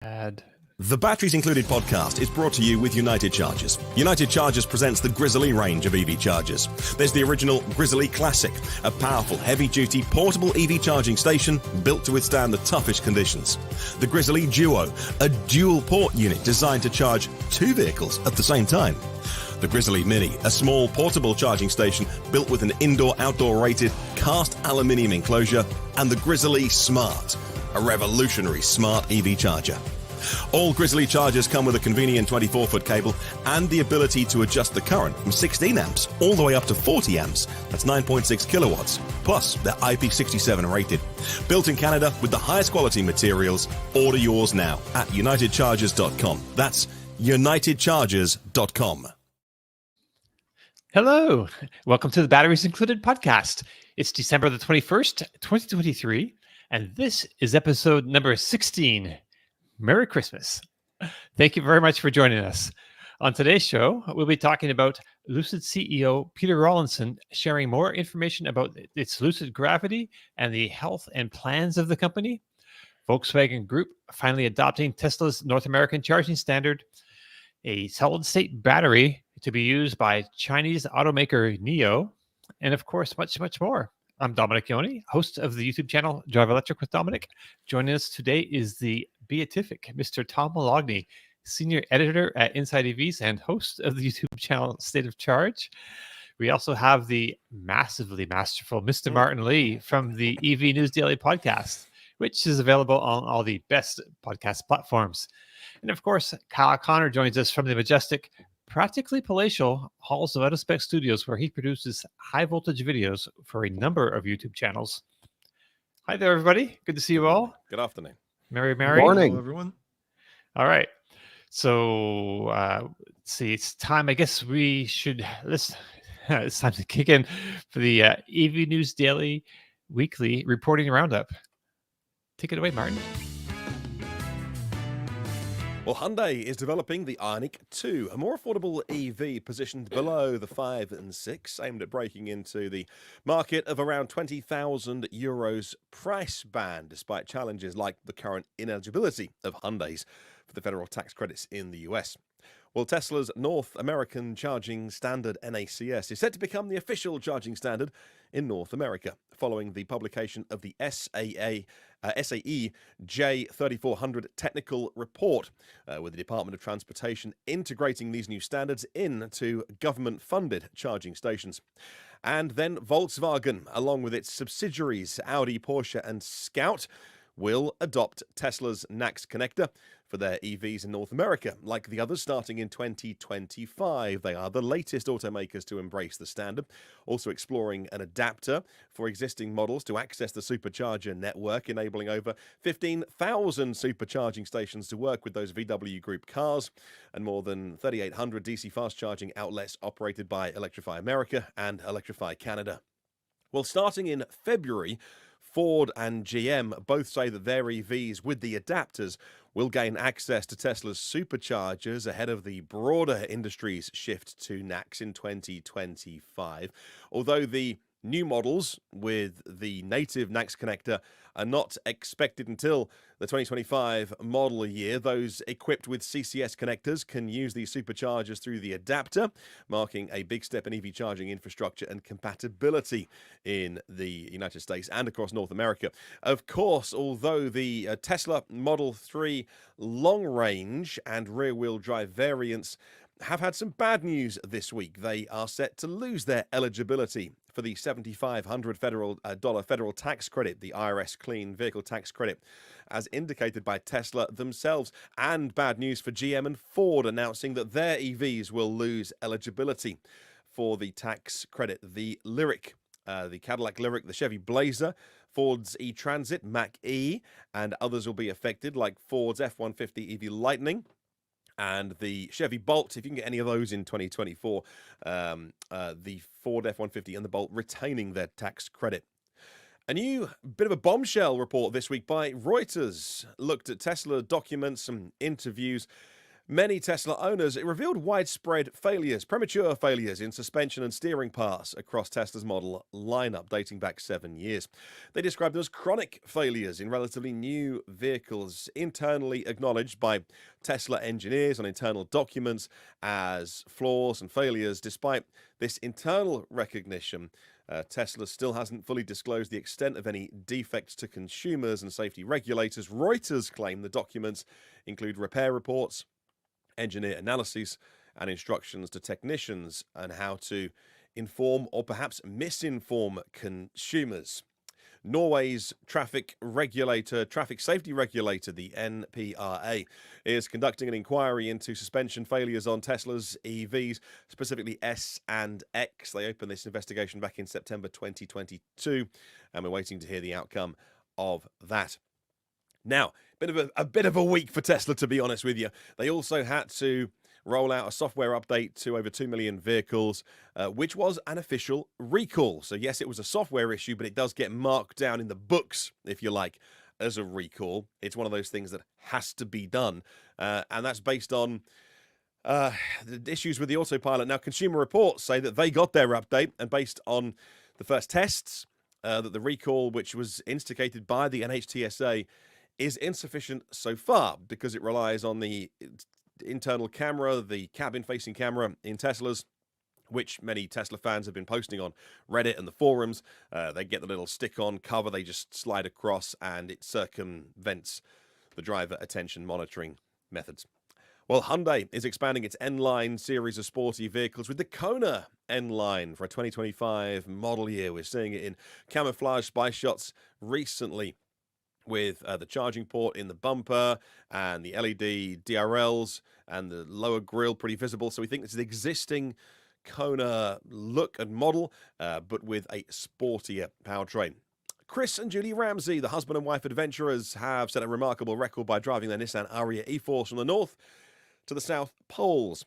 The Batteries Included podcast is brought to you with United Chargers. United Chargers presents the Grizzly range of EV chargers. There's the original Grizzly Classic, a powerful, heavy-duty, portable EV charging station built to withstand the toughest conditions. The Grizzly Duo, a dual-port unit designed to charge two vehicles at the same time. The Grizzly Mini, a small portable charging station built with an indoor-outdoor rated cast aluminium enclosure. And the Grizzly Smart, a revolutionary smart EV charger. All Grizzly chargers come with a convenient 24-foot cable and the ability to adjust the current from 16 amps all the way up to 40 amps. That's 9.6 kilowatts. Plus, they're IP67 rated. Built in Canada with the highest quality materials. Order yours now at unitedchargers.com. That's unitedchargers.com. Hello. Welcome to the Batteries Included podcast. It's December the 21st, 2023, and this is episode number 16. Merry Christmas. Thank you very much for joining us. On today's show, we'll be talking about Lucid CEO Peter Rawlinson sharing more information about its Lucid Gravity and the health and plans of the company. Volkswagen Group finally adopting Tesla's North American charging standard. A solid-state battery to be used by Chinese automaker NIO. And of course, much, much more. I'm Domenick, host of the YouTube channel Drive Electric with Domenick. Joining us today is the beatific Mr. Tom Moloughney, senior editor at Inside EVs and host of the YouTube channel State of Charge. We also have the massively masterful Mr. Martyn Lee from the EV News Daily podcast, which is available on all the best podcast platforms. And of course, Kyle Connor joins us from the majestic, practically palatial halls of Out-of-Spec Studios, where he produces high-voltage videos for a number of YouTube channels. Hi there, everybody. Good to see you all. Good afternoon. Merry. Morning. Hello, everyone. All right. So, let's see. It's time. I guess we should listen. It's time to kick in for the EV News Daily Weekly Reporting Roundup. Take it away, Martyn. Well, Hyundai is developing the Ioniq 2, a more affordable EV positioned below the 5 and 6, aimed at breaking into the market of around €20,000 price band, despite challenges like the current ineligibility of Hyundais for the federal tax credits in the US. Well, Tesla's North American charging standard NACS is set to become the official charging standard in North America, following the publication of the SAE J3400 technical report, with the Department of Transportation integrating these new standards into government-funded charging stations. And then Volkswagen, along with its subsidiaries Audi, Porsche and Scout, will adopt Tesla's NACS connector for their EVs in North America, like the others starting in 2025. They are the latest automakers to embrace the standard, also exploring an adapter for existing models to access the Supercharger network, enabling over 15,000 supercharging stations to work with those VW Group cars, and more than 3,800 DC fast charging outlets operated by Electrify America and Electrify Canada. Well, starting in February, Ford and GM both say that their EVs with the adapters will gain access to Tesla's superchargers ahead of the broader industry's shift to NACS in 2025. Although the new models with the native NACS connector are not expected until the 2025 model year, those equipped with CCS connectors can use these superchargers through the adapter, marking a big step in EV charging infrastructure and compatibility in the United States and across North America. Of course, although the Tesla Model 3 long range and rear-wheel drive variants have had some bad news this week. They are set to lose their eligibility for the $7,500 federal tax credit, the IRS Clean Vehicle Tax Credit, as indicated by Tesla themselves. And bad news for GM and Ford, announcing that their EVs will lose eligibility for the tax credit. The Lyriq, the Cadillac Lyriq, the Chevy Blazer, Ford's E-Transit, Mach-E, and others will be affected, like Ford's F-150 EV Lightning, and the Chevy Bolt, if you can get any of those in 2024, the Ford F-150 and the Bolt retaining their tax credit. A new bit of a bombshell report this week by Reuters looked at Tesla documents and interviews many Tesla owners, it revealed widespread failures, premature failures in suspension and steering parts across Tesla's model lineup dating back 7 years. They described them as chronic failures in relatively new vehicles, internally acknowledged by Tesla engineers on internal documents as flaws and failures. Despite this internal recognition, Tesla still hasn't fully disclosed the extent of any defects to consumers and safety regulators. Reuters claim the documents include repair reports, engineer analyses, and instructions to technicians on how to inform or perhaps misinform consumers. Norway's traffic safety regulator, the NPRA, is conducting an inquiry into suspension failures on Tesla's EVs, specifically S and X. They opened this investigation back in September 2022, and we're waiting to hear the outcome of that. Now, a bit of a week for Tesla, to be honest with you. They also had to roll out a software update to over 2 million vehicles, which was an official recall. So yes, it was a software issue, but it does get marked down in the books, if you like, as a recall. It's one of those things that has to be done, and that's based on the issues with the autopilot. Now, Consumer Reports say that they got their update, and based on the first tests, that the recall, which was instigated by the NHTSA, is insufficient so far because it relies on the internal camera, the cabin-facing camera in Teslas, which many Tesla fans have been posting on Reddit and the forums. They get the little stick-on cover, they just slide across, and it circumvents the driver attention monitoring methods. Well, Hyundai is expanding its N-Line series of sporty vehicles with the Kona N-Line for a 2025 model year. We're seeing it in camouflage spy shots recently, with the charging port in the bumper and the LED DRLs and the lower grille pretty visible. So we think this is the existing Kona look and model, but with a sportier powertrain. Chris and Julie Ramsey, the husband and wife adventurers, have set a remarkable record by driving their Nissan Ariya E-Force from the north to the south poles.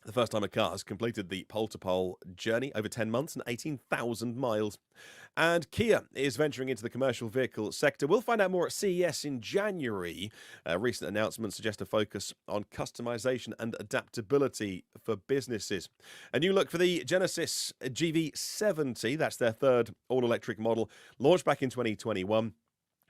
The first time a car has completed the pole-to-pole journey, over 10 months and 18,000 miles. And Kia is venturing into the commercial vehicle sector. We'll find out more at CES in January. Recent announcements suggest a focus on customization and adaptability for businesses. A new look for the Genesis GV70, that's their third all-electric model, launched back in 2021.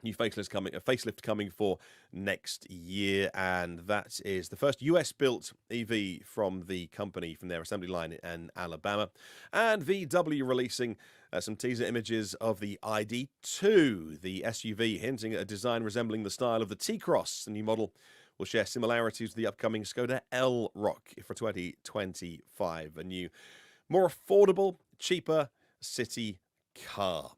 New facelift coming for next year, and that is the first US-built EV from the company, from their assembly line in Alabama. And VW releasing some teaser images of the ID.2, the SUV, hinting at a design resembling the style of the T-Cross. The new model will share similarities with the upcoming Skoda L-Rock for 2025, a new, more affordable, cheaper city car.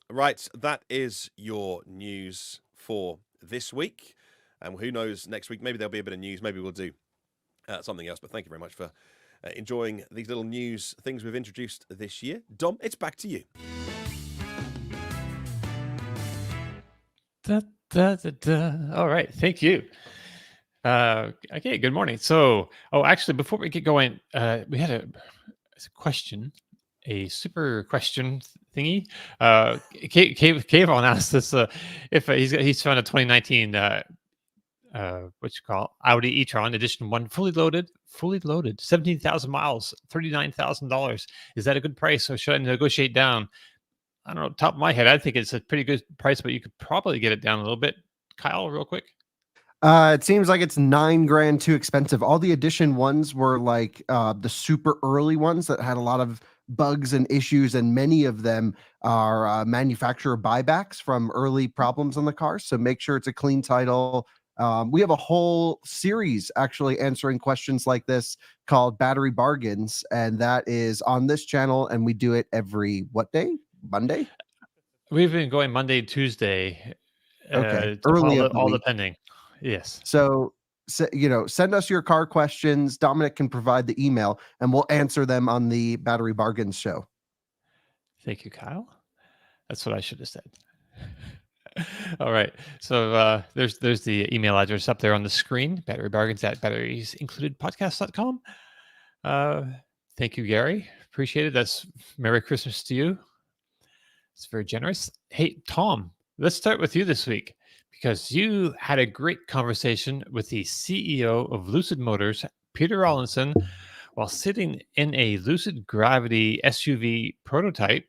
Right, that is your news for this week. And who knows, next week, maybe there'll be a bit of news. Maybe we'll do something else. But thank you very much for enjoying these little news things we've introduced this year. Dom, it's back to you. All right, thank you. Okay, good morning. So, actually, before we get going, we had a question, a super question thingy. Kayvon asked us if he's found a 2019 Audi e-tron edition 1 fully loaded, 17,000 miles, $39,000. Is that a good price, or should I negotiate down? I don't know, top of my head, I think it's a pretty good price, but you could probably get it down a little bit. Kyle, real quick. It seems like it's $9,000 too expensive. All the edition ones were like the super early ones that had a lot of bugs and issues, and many of them are manufacturer buybacks from early problems on the car. So make sure it's a clean title. We have a whole series actually answering questions like this called Battery Bargains, and that is on this channel, and we do it every Monday? We've been going Monday and Tuesday. Okay, early all depending. Yes. So, send us your car questions. Domenick can provide the email, and we'll answer them on the Battery Bargains show. Thank you, Kyle. That's what I should have said. All right. So there's the email address up there on the screen, batterybargains@batteriesincludedpodcast.com. Thank you, Gary. Appreciate it. That's Merry Christmas to you. It's very generous. Hey, Tom, let's start with you this week, because you had a great conversation with the CEO of Lucid Motors, Peter Rawlinson, while sitting in a Lucid Gravity SUV prototype.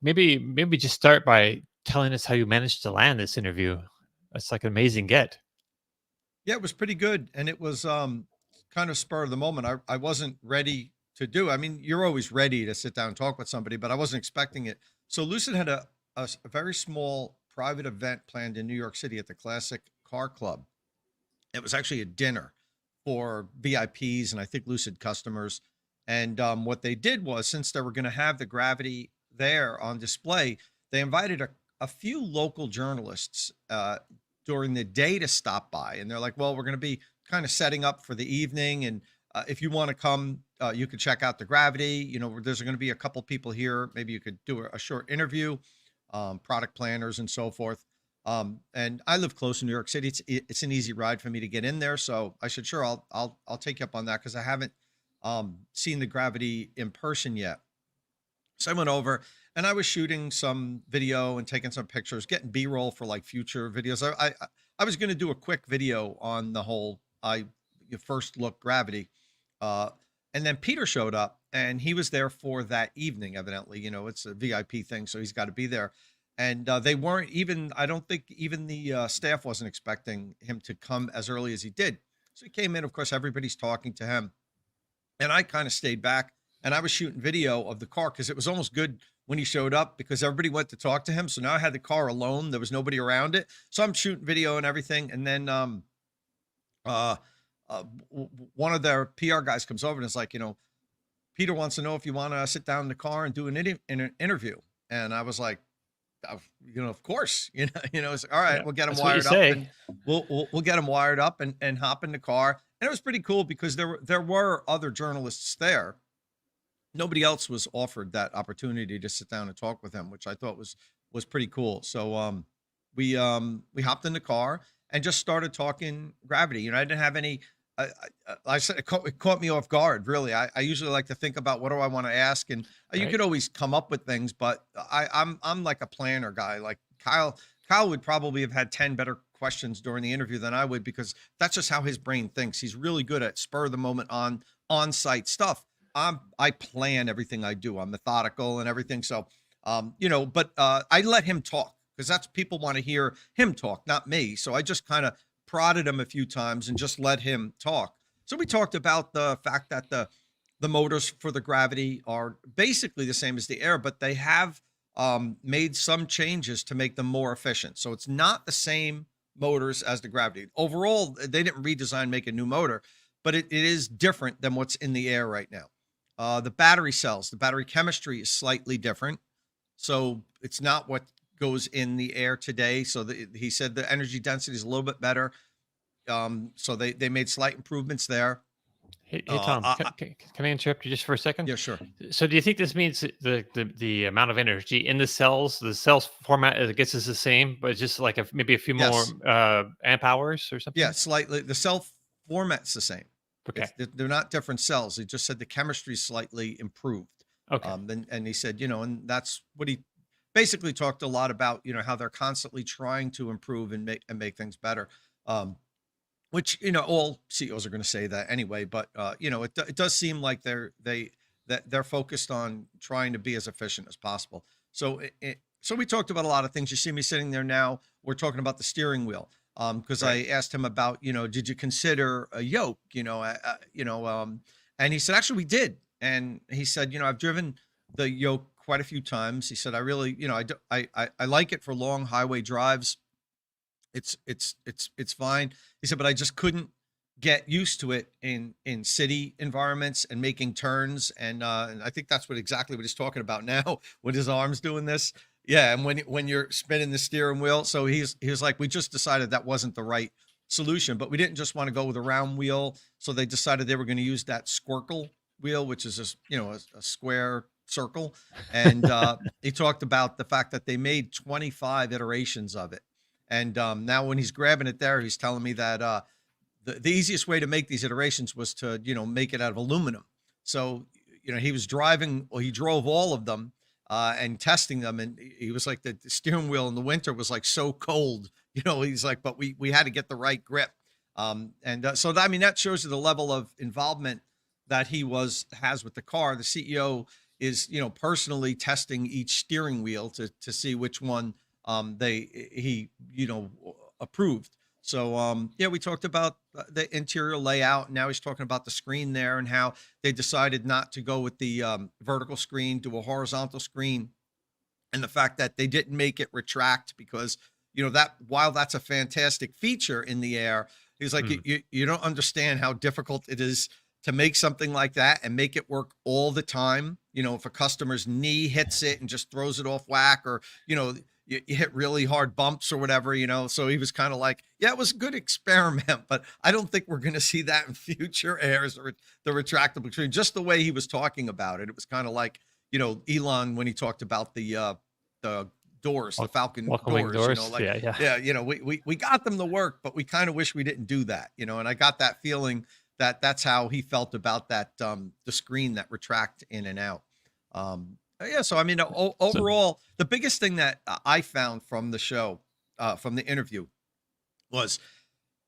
Maybe just start by telling us how you managed to land this interview. It's like an amazing get. Yeah, it was pretty good, and it was kind of spur of the moment. I wasn't ready to do. I mean, you're always ready to sit down and talk with somebody, but I wasn't expecting it. So Lucid had a very small private event planned in New York City at the Classic Car Club. It was actually a dinner for VIPs and I think Lucid customers. And what they did was, since they were going to have the Gravity there on display, they invited a few local journalists during the day to stop by. And they're like, well, we're going to be kind of setting up for the evening. And if you want to come, you could check out the Gravity. You know, there's going to be a couple people here. Maybe you could do a short interview, product planners and so forth. And I live close to New York City. It's an easy ride for me to get in there. So I said, sure, I'll take you up on that, because I haven't seen the Gravity in person yet. So I went over and I was shooting some video and taking some pictures, getting B-roll for like future videos. I was going to do a quick video on the whole first look Gravity. And then Peter showed up, and he was there for that evening, evidently. You know, it's a VIP thing, so he's got to be there. And they weren't even, I don't think even the staff wasn't expecting him to come as early as he did. So he came in, of course, everybody's talking to him. And I kind of stayed back, and I was shooting video of the car, because it was almost good when he showed up, because everybody went to talk to him. So now I had the car alone. There was nobody around it. So I'm shooting video and everything. And then one of their PR guys comes over and is like, you know, Peter wants to know if you want to sit down in the car and do an interview. And I was like, you know, of course, it's all right. Yeah, we'll get him that's what you wired up, say. and we'll get him wired up and hop in the car. And it was pretty cool, because there were other journalists there. Nobody else was offered that opportunity to sit down and talk with him, which I thought was pretty cool. So we hopped in the car and just started talking Gravity. You know, I didn't have any. I said it caught me off guard. Really, I usually like to think about what do I want to ask, and you Right. could always come up with things. But I'm like a planner guy. Like Kyle would probably have had 10 better questions during the interview than I would, because that's just how his brain thinks. He's really good at spur of the moment on-site stuff. I plan everything I do. I'm methodical and everything. So but I let him talk, because that's, people want to hear him talk, not me. So I just kind of prodded him a few times and just let him talk. So we talked about the fact that the motors for the Gravity are basically the same as the Air, but they have made some changes to make them more efficient. So it's not the same motors as the Gravity. Overall, they didn't redesign, make a new motor, but it is different than what's in the Air right now. The battery cells, the battery chemistry is slightly different. So it's not what goes in the Air today. So he said the energy density is a little bit better. So they made slight improvements there. Hey, Tom, can I interrupt you just for a second? Yeah, sure. So do you think this means the amount of energy in the cells format, I guess, is the same, but it's just like maybe a few Yes. more amp hours or something? Yeah, slightly. The cell format's the same. Okay. They're not different cells. He just said the chemistry is slightly improved. Okay. And he said, and that's what he basically talked a lot about, how they're constantly trying to improve and make things better. Which, all CEOs are going to say that anyway, but it does seem like they're focused on trying to be as efficient as possible. So so we talked about a lot of things. You see me sitting there now, we're talking about the steering wheel. Because right. I asked him about, did you consider a yoke, and he said, actually we did. And he said, I've driven the yoke quite a few times. He said, I really, I like it for long highway drives. It's fine. He said, but I just couldn't get used to it in city environments and making turns. And I think that's exactly what he's talking about now with his arms doing this. Yeah, and when you're spinning the steering wheel. So he was like, we just decided that wasn't the right solution, but we didn't just want to go with a round wheel. So they decided they were going to use that squircle wheel, which is a square circle. And he talked about the fact that they made 25 iterations of it. And now when he's grabbing it there, he's telling me that the easiest way to make these iterations was to, make it out of aluminum. So, he was driving, well, he drove all of them. and testing them. And he was like, the steering wheel in the winter was like so cold, he's like, but we had to get the right grip. So I mean, that shows you the level of involvement that he has with the car. The CEO is, personally testing each steering wheel to see which one he approved. So yeah, we talked about the interior layout. Now he's talking about the screen there and how they decided not to go with the vertical screen, do a horizontal screen, and the fact that they didn't make it retract because that while that's a fantastic feature in the Air, he's like, you don't understand how difficult it is to make something like that and make it work all the time. If a customer's knee hits it and just throws it off whack, or you hit really hard bumps or whatever, so he was kind of like, yeah, it was a good experiment, but I don't think we're going to see that in future Airs or the retractable screen. Just the way he was talking about it, it was kind of like, Elon, when he talked about the doors, the Falcon doors, like, yeah, we got them to work, but we kind of wish we didn't do that, and I got that feeling that's how he felt about that, the screen that retract in and out. Yeah, so I mean, overall, the biggest thing that I found from the show, from the interview, was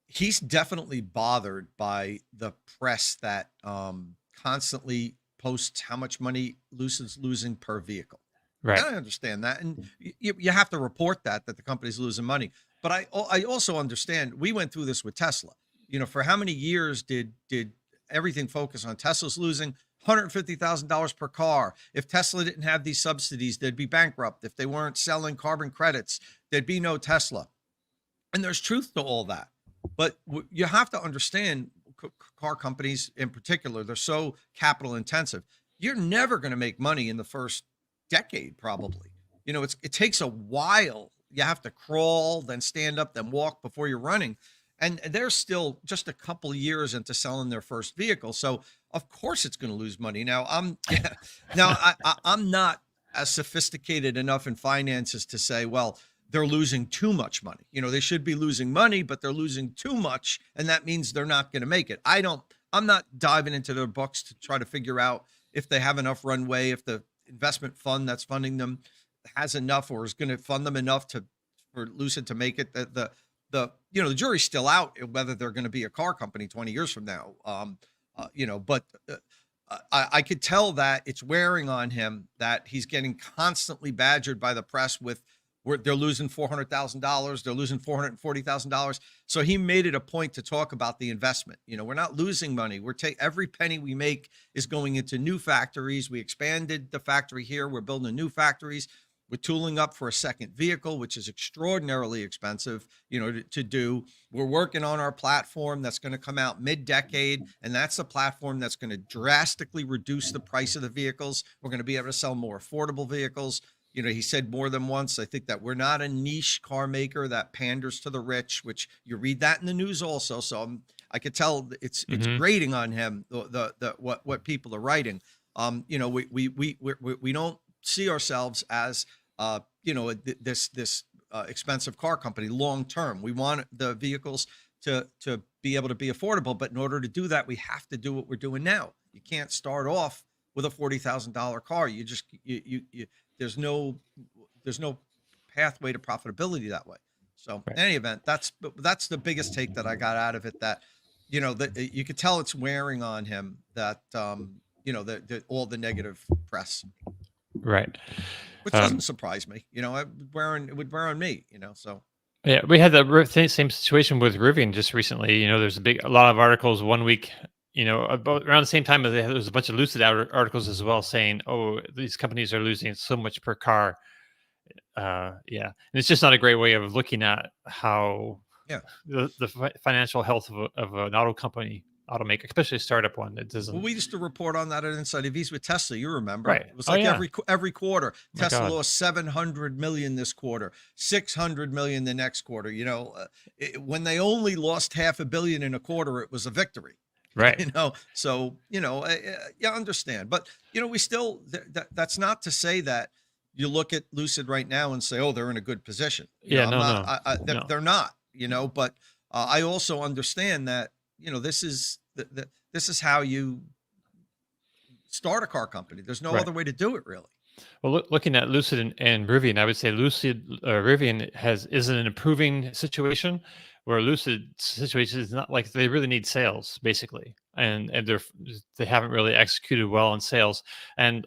he's definitely bothered by the press that constantly posts how much money Lucid's losing per vehicle. Right. And I understand that, and you have to report that the company's losing money. But I also understand, we went through this with Tesla. For how many years did everything focus on Tesla's losing $150,000 per car? If Tesla didn't have these subsidies, they'd be bankrupt. If they weren't selling carbon credits, there'd be no Tesla. And there's truth to all that. But you have to understand, car companies in particular, they're so capital intensive. You're never going to make money in the first decade, probably. It takes a while. You have to crawl, then stand up, then walk before you're running. And they're still just a couple of years into selling their first vehicle. So of course it's going to lose money. Now I'm not as sophisticated enough in finances to say, well, they're losing too much money. They should be losing money, but they're losing too much. And that means they're not going to make it. I'm not diving into their books to try to figure out if they have enough runway, if the investment fund that's funding them has enough or is going to fund them enough for Lucid to make it. The jury's still out whether they're going to be a car company 20 years from now. But I could tell that it's wearing on him, that he's getting constantly badgered by the press with where they're losing $400,000, they're losing $440,000. So he made it a point to talk about the investment. We're not losing money. Every penny we make is going into new factories. We expanded the factory here. We're building new factories. We're tooling up for a second vehicle, which is extraordinarily expensive, to do. We're working on our platform that's going to come out mid-decade, and that's the platform that's going to drastically reduce the price of the vehicles. We're going to be able to sell more affordable vehicles. He said more than once, I think, that we're not a niche car maker that panders to the rich, which you read that in the news also. So I could tell it's grating on him, what people are writing. We don't see ourselves as this expensive car company long term. We want the vehicles to be able to be affordable, but in order to do that, we have to do what we're doing now. You can't start off with a $40,000 car. You just there's no pathway to profitability that way. So in any event, that's the biggest take that I got out of it. That that you could tell it's wearing on him. That all the negative press. Right. Which doesn't surprise me. It would wear on me, so. Yeah, we had the same situation with Rivian just recently. There's a lot of articles 1 week, about around the same time as there was a bunch of Lucid articles as well saying, oh, these companies are losing so much per car. And it's just not a great way of looking at how the financial health of an automaker, especially a startup one. It doesn't. Well, we used to report on that at Inside EVs with Tesla. You remember, right? It was like every quarter. Tesla God. lost 700 million this quarter, 600 million the next quarter. When they only lost $500 million in a quarter, it was a victory. Right. So understand. But we still that's not to say that you look at Lucid right now and say, oh, they're in a good position. They're not. But I also understand that this is how you start a car company. There's no other way to do it, really. Well, looking at Lucid and Rivian, I would say Rivian is in an improving situation, where Lucid situation is not like they really need sales basically, and they haven't really executed well on sales. And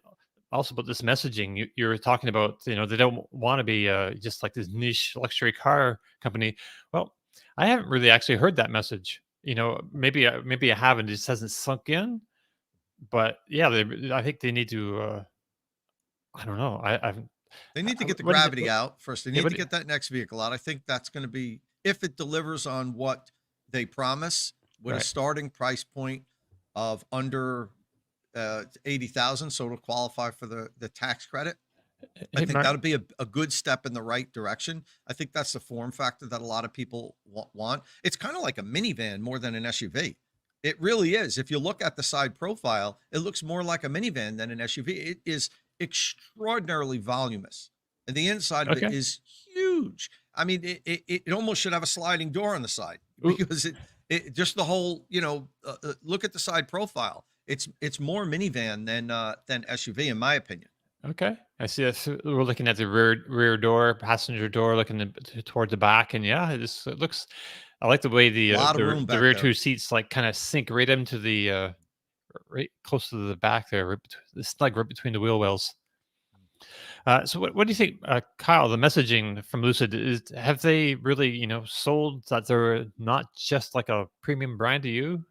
also about this messaging you're talking about, they don't want to be just like this niche luxury car company. Well, I haven't really actually heard that message. Maybe I haven't. It just hasn't sunk in. But yeah, I think they need to. I don't know. They need to get the What is it? gravity out first. They Yeah, need to get that next vehicle out. I think that's going to be, if it delivers on what they promise, with a right. starting price point of under 80,000, so it'll qualify for the tax credit. I Hey, think that'll be a good step in the right direction. I think that's the form factor that a lot of people want. It's kind of like a minivan more than an SUV. It really is. If you look at the side profile, it looks more like a minivan than an SUV. It is extraordinarily voluminous, and the inside of it okay. is huge. I mean, it almost should have a sliding door on the side, Ooh, because it just the whole, look at the side profile. It's more minivan than SUV, in my opinion. okay. I see that. We're looking at the rear door, passenger door, looking toward the back, and yeah, it looks. I like the way A lot of room the back rear there. two seats like kind of sink right into the right close to the back there. It's like right between the wheel wells. So what do you think, Kyle? The messaging from Lucid have they really sold that they're not just like a premium brand to you?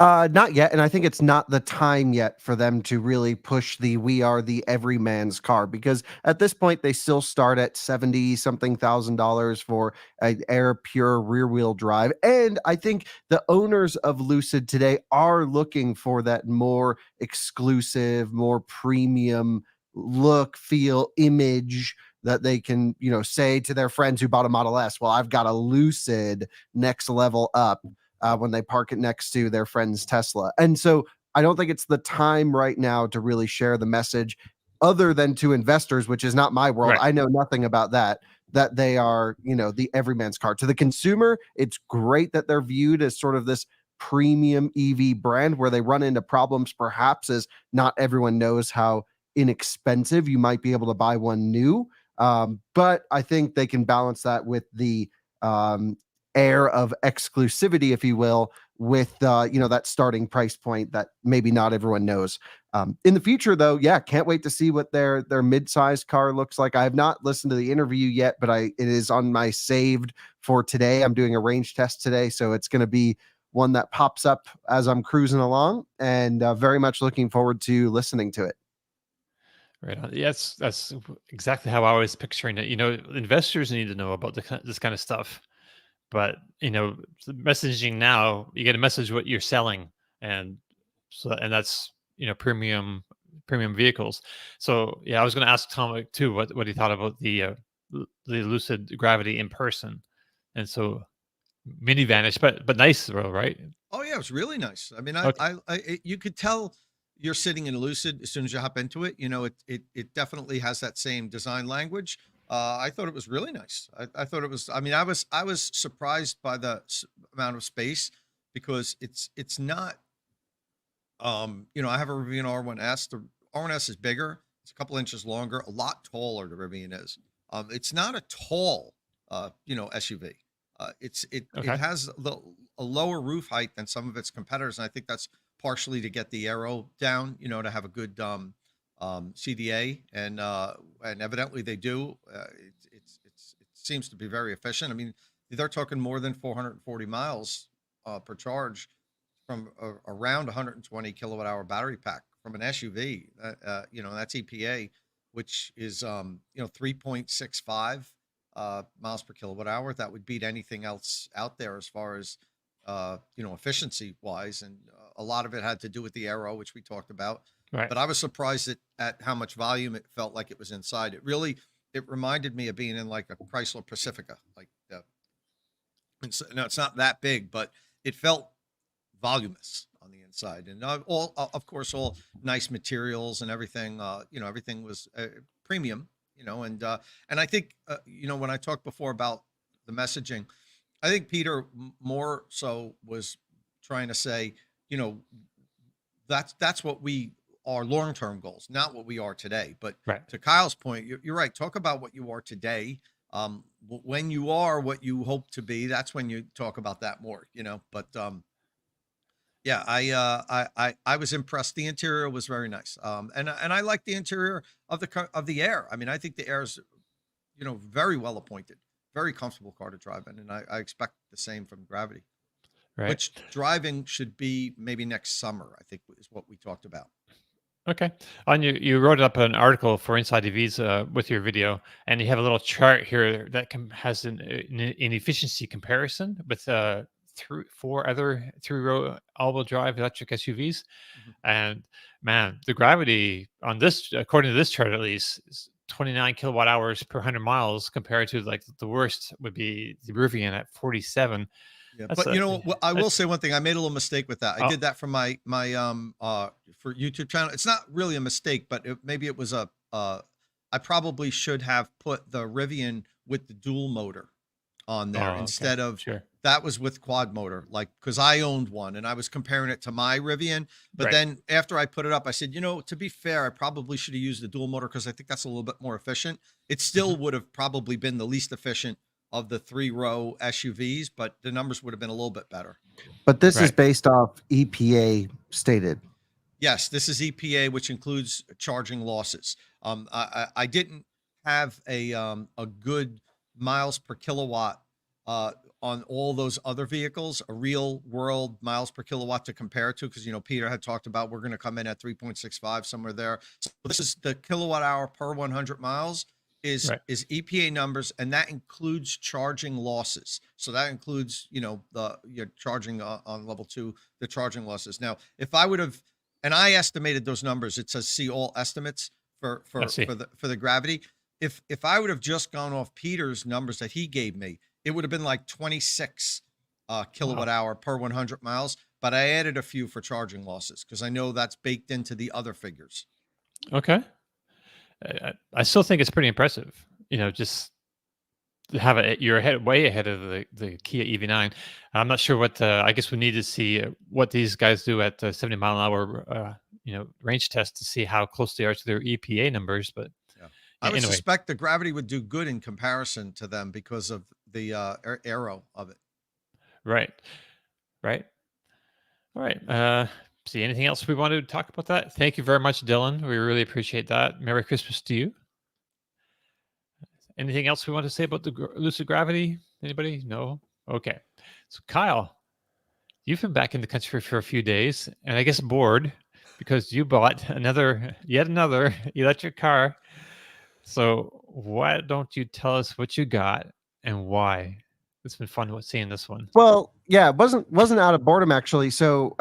Not yet, and I think it's not the time yet for them to really push the "we are the everyman's car," because at this point they still start at 70 something thousand dollars for an air pure rear wheel drive. And I think the owners of Lucid today are looking for that more exclusive, more premium look, feel, image that they can, say to their friends who bought a Model S, well, I've got a Lucid next level up, when they park it next to their friend's Tesla. And so I don't think it's the time right now to really share the message, other than to investors, which is not my world. Right. I know nothing about that they are, the everyman's car. To the consumer, it's great that they're viewed as sort of this premium EV brand. Where they run into problems perhaps is not everyone knows how inexpensive you might be able to buy one new. But I think they can balance that with the air of exclusivity, if you will, with that starting price point that maybe not everyone knows. In the future, though, yeah, can't wait to see what their mid-sized car looks like. I have not listened to the interview yet, but it is on my saved for today. I'm doing a range test today, so it's going to be one that pops up as I'm cruising along, and very much looking forward to listening to it. Right. Yes, that's exactly how I was picturing it. Investors need to know about this kind of stuff. But the messaging now, you get a message what you're selling, and that's premium vehicles. So yeah, I was going to ask Tom too what he thought about the Lucid Gravity in person, and so minivanish, but nice though, right? Oh yeah, it was really nice. I mean, Okay. you could tell you're sitting in a Lucid as soon as you hop into it. It definitely has that same design language. I thought it was really nice. I thought it was. I mean, I was surprised by the amount of space, because it's not. I have a Rivian R1S. The R1S is bigger. It's a couple inches longer, a lot taller. The Rivian is. It's not a tall, SUV. It Okay. has a lower roof height than some of its competitors, and I think that's partially to get the aero down, to have a good CDA, and evidently they do. It seems to be very efficient. I mean, they're talking more than 440 miles per charge from around 120 kilowatt hour battery pack from an SUV. That's EPA, which is 3.65 miles per kilowatt hour. That would beat anything else out there as far as efficiency wise, and a lot of it had to do with the aero, which we talked about. Right. But I was surprised at how much volume it felt like it was inside. It reminded me of being in like a Chrysler Pacifica. Like, it's not that big, but it felt voluminous on the inside, and of course, all nice materials and everything. Everything was premium. And I think when I talked before about the messaging, I think Peter more so was trying to say, that's what we our long-term goals, not what we are today. But Right. to Kyle's point, you're right. Talk about what you are today. When you are what you hope to be, that's when you talk about that more, but yeah, I was impressed. The interior was very nice. And I like the interior of the Air. I mean, I think the Air is, very well appointed, very comfortable car to drive in, and I expect the same from Gravity. Right. Which driving should be maybe next summer, I think is what we talked about. Okay. On you wrote up an article for Inside EVs with your video, and you have a little chart here that has an efficiency comparison with four other three-row all-wheel drive electric SUVs. And man, the Gravity on this, according to this chart at least, is 29 kilowatt hours per 100 miles, compared to like the worst would be the Rivian at 47. Yeah, but I will say one thing. I made a little mistake with that. I Oh. did that for my for YouTube channel. It's not really a mistake, but maybe it was I probably should have put the Rivian with the dual motor on there instead of that was with quad motor, like, because I owned one and I was comparing it to my Rivian. But then after I put it up, I said, to be fair, I probably should have used the dual motor because I think that's a little bit more efficient. It still would have probably been the least efficient of the three-row SUVs, but the numbers would have been a little bit better. But this is based off EPA stated. Yes, this is EPA, which includes charging losses. I didn't have a good miles per kilowatt on all those other vehicles, a real world miles per kilowatt to compare to, because Peter had talked about we're going to come in at 3.65 somewhere there. So this is the kilowatt hour per 100 miles. Is EPA numbers, and that includes charging losses. So that includes, you're charging on level 2, the charging losses. Now, if I would have, and I estimated those numbers, it says see all estimates for the Gravity. If I would have just gone off Peter's numbers that he gave me, it would have been like 26 kilowatt hour per 100 miles. But I added a few for charging losses because I know that's baked into the other figures. Okay. I still think it's pretty impressive, just to have it. You're way ahead of the Kia EV9. I'm not sure what, I guess we need to see what these guys do at 70 mile an hour, range test to see how close they are to their EPA numbers. But I would suspect the Gravity would do good in comparison to them because of the aero of it. Right. All right. See, anything else we wanted to talk about that? Thank you very much, Dylan. We really appreciate that. Merry Christmas to you. Anything else we want to say about the Lucid Gravity? Anybody? No? Okay. So, Kyle, you've been back in the country for a few days, and I guess bored because you bought yet another electric car. So, why don't you tell us what you got and why? It's been fun seeing this one. Well, yeah, it wasn't out of boredom actually. So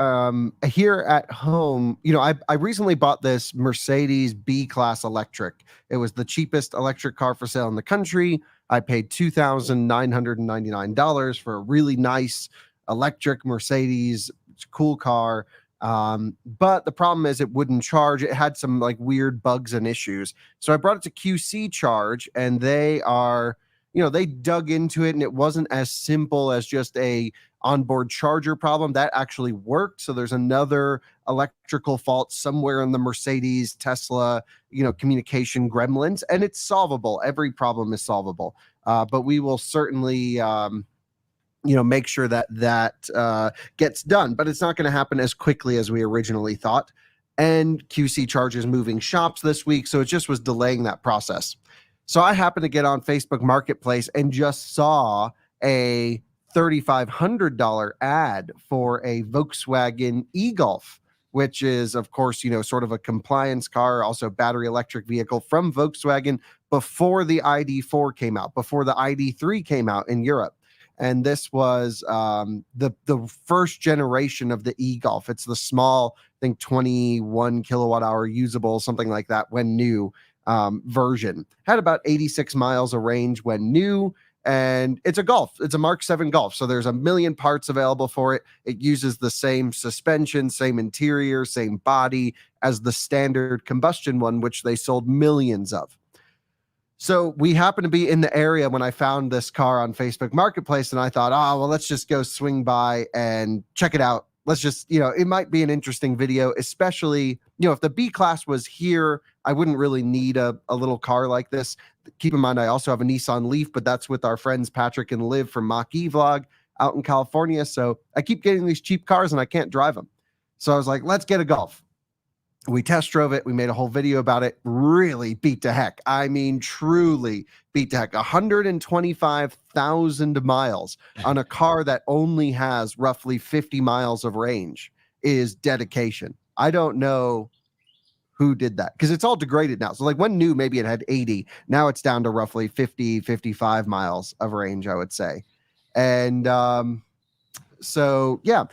here at home, I recently bought this Mercedes B-Class electric. It was the cheapest electric car for sale in the country. I paid $2,999 for a really nice electric Mercedes. It's a cool car. But the problem is it wouldn't charge. It had some like weird bugs and issues. So I brought it to QC Charge, and they are, they dug into it, and it wasn't as simple as just a onboard charger problem. That actually worked. So there's another electrical fault somewhere in the Mercedes, Tesla, communication gremlins, and it's solvable. Every problem is solvable. But we will certainly, make sure that gets done. But it's not going to happen as quickly as we originally thought. And QC Charge is moving shops this week, so it just was delaying that process. So I happened to get on Facebook Marketplace and just saw a $3,500 ad for a Volkswagen e-Golf, which is, of course, sort of a compliance car, also battery electric vehicle from Volkswagen before the ID4 came out, before the ID3 came out in Europe. And this was the first generation of the e-Golf. It's the small, I think 21 kilowatt hour usable, something like that, when new version. Had about 86 miles of range when new, and it's a Golf. It's a Mark 7 Golf. So there's a million parts available for it. It uses the same suspension, same interior, same body as the standard combustion one, which they sold millions of. So we happened to be in the area when I found this car on Facebook Marketplace, and I thought, well, let's just go swing by and check it out let's just, it might be an interesting video, especially, if the B class was here, I wouldn't really need a little car like this. Keep in mind, I also have a Nissan Leaf, but that's with our friends Patrick and Liv from Mach-E Vlog out in California. So I keep getting these cheap cars and I can't drive them. So I was like, let's get a Golf. We test drove it. We made a whole video about it. Really beat to heck. I mean, truly beat to heck. 125,000 miles on a car that only has roughly 50 miles of range is dedication. I don't know who did that because it's all degraded now. So like when new, maybe it had 80. Now it's down to roughly 50, 55 miles of range, I would say. And so yeah,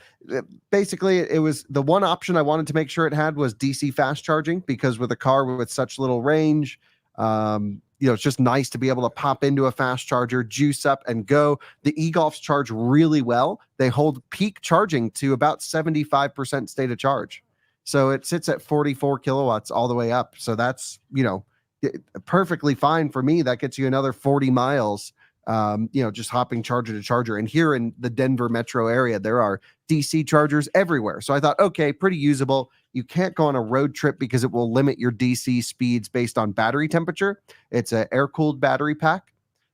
basically it was the one option I wanted to make sure it had was DC fast charging, because with a car with such little range, it's just nice to be able to pop into a fast charger, juice up and go. The e-Golfs charge really well. They hold peak charging to about 75% state of charge. So it sits at 44 kilowatts all the way up. So that's, perfectly fine for me. That gets you another 40 miles. Just hopping charger to charger. And here in the Denver metro area, there are DC chargers everywhere. So I thought, okay, pretty usable. You can't go on a road trip because it will limit your DC speeds based on battery temperature. It's an air-cooled battery pack.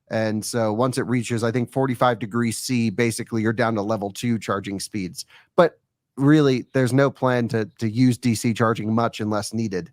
And so once it reaches, I think 45 degrees C, basically you're down to level 2 charging speeds. But really, there's no plan to use DC charging much unless needed.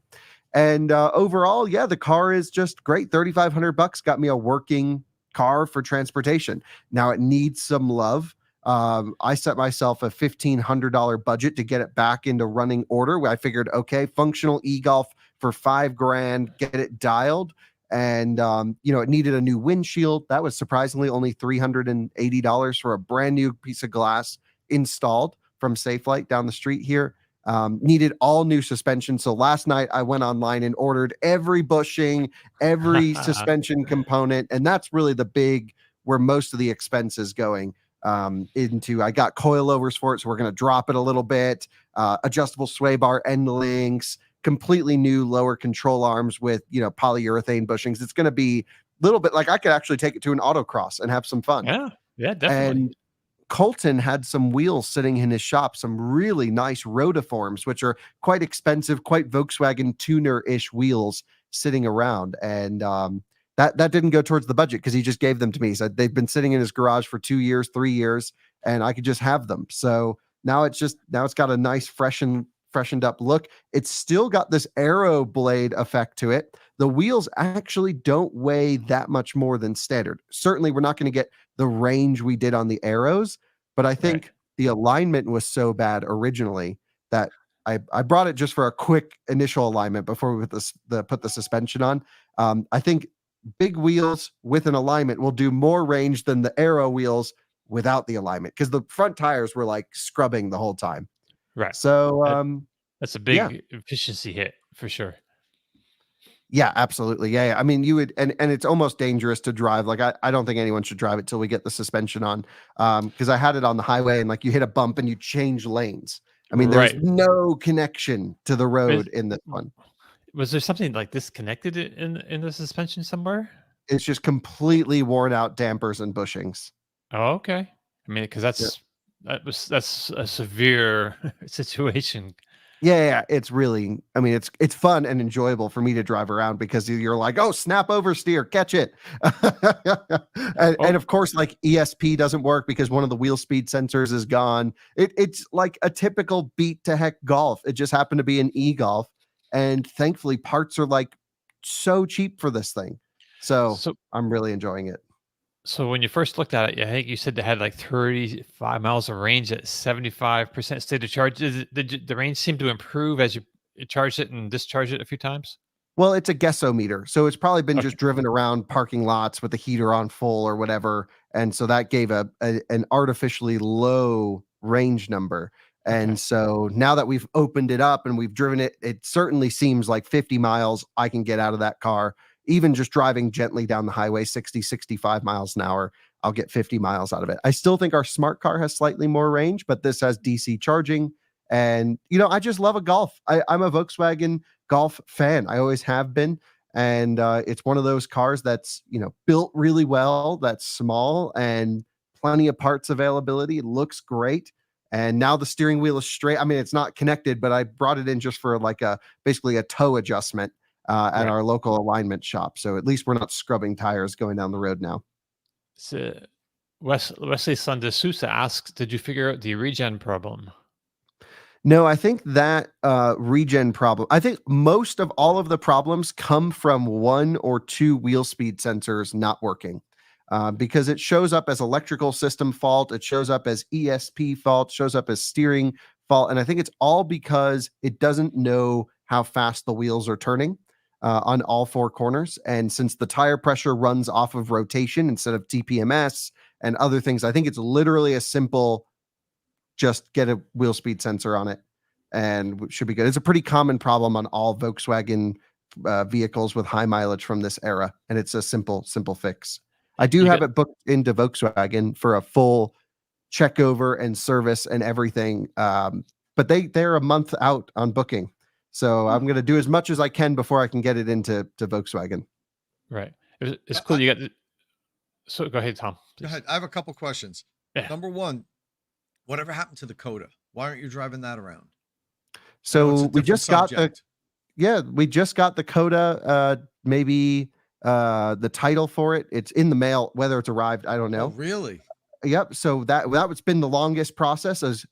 And overall, yeah, the car is just great. $3,500 got me a working car for transportation. Now it needs some love. I set myself a $1,500 budget to get it back into running order. I figured, okay, functional e-Golf for $5,000, get it dialed. And, it needed a new windshield. That was surprisingly only $380 for a brand new piece of glass installed from Safelite down the street here. Needed all new suspension. So last night I went online and ordered every bushing, every suspension component. And that's really the big, where most of the expense is going into. I got coilovers for it. So we're going to drop it a little bit, adjustable sway bar end links, completely new lower control arms with, polyurethane bushings. It's going to be a little bit like I could actually take it to an autocross and have some fun. Yeah, definitely. And Colton had some wheels sitting in his shop, some really nice rotiforms, which are quite expensive, quite Volkswagen tuner-ish wheels sitting around. And that didn't go towards the budget because he just gave them to me. He said they've been sitting in his garage for 2 years, 3 years, and I could just have them. So now it's got a nice freshened up look. It's still got this aero blade effect to it. The wheels actually don't weigh that much more than standard. Certainly, we're not going to get the range we did on the Arrows, but I think the alignment was so bad originally that I brought it just for a quick initial alignment before we put the suspension on. I think big wheels with an alignment will do more range than the Arrow wheels without the alignment, because the front tires were like scrubbing the whole time. Right. So that's a big efficiency hit for sure. Yeah, absolutely. Yeah. I mean, you would, and it's almost dangerous to drive. Like, I don't think anyone should drive it till we get the suspension on. Because I had it on the highway and like you hit a bump and you change lanes. I mean, there's no connection to the road in this one. Was there something like disconnected in the suspension somewhere? It's just completely worn out dampers and bushings. Oh, okay. I mean, because that's a severe situation. Yeah, it's really, I mean, it's fun and enjoyable for me to drive around because you're like, oh, snap oversteer, catch it. And of course, like ESP doesn't work because one of the wheel speed sensors is gone. It's like a typical beat to heck Golf. It just happened to be an e-Golf. And thankfully, parts are like so cheap for this thing. So I'm really enjoying it. So when you first looked at it, I think you said they had like 35 miles of range at 75% state of charge. Did the range seem to improve as you charged it and discharged it a few times? Well, it's a guessometer. So it's probably been just driven around parking lots with the heater on full or whatever. And so that gave an artificially low range number. And so now that we've opened it up and we've driven it, it certainly seems like 50 miles I can get out of that car. Even just driving gently down the highway, 60, 65 miles an hour, I'll get 50 miles out of it. I still think our smart car has slightly more range, but this has DC charging. And, I just love a Golf. I'm a Volkswagen Golf fan. I always have been. And it's one of those cars that's, built really well, that's small and plenty of parts availability. It looks great. And now the steering wheel is straight. I mean, it's not connected, but I brought it in just for like basically a toe adjustment at our local alignment shop. So at least we're not scrubbing tires going down the road now. So Wesley Sanders Sousa asks, did you figure out the regen problem? No, I think that regen problem, I think most of all of the problems come from 1 or 2 wheel speed sensors not working. Because it shows up as electrical system fault, it shows up as ESP fault, shows up as steering fault. And I think it's all because it doesn't know how fast the wheels are turning on all 4 corners. And since the tire pressure runs off of rotation instead of TPMS and other things, I think it's literally a simple, just get a wheel speed sensor on it and it should be good. It's a pretty common problem on all Volkswagen vehicles with high mileage from this era. And it's a simple fix. I do have it booked into Volkswagen for a full check over and service and everything. But they're a month out on booking. So I'm going to do as much as I can before I can get it into Volkswagen. Right. It's cool. You got so go ahead, Tom. Please. Go ahead. I have a couple questions. Yeah. Number one, whatever happened to the Coda? Why aren't you driving that around? So we just got the Coda, maybe the title for it. It's in the mail. Whether it's arrived, I don't know. Oh, really? Yep. So that's been the longest process. As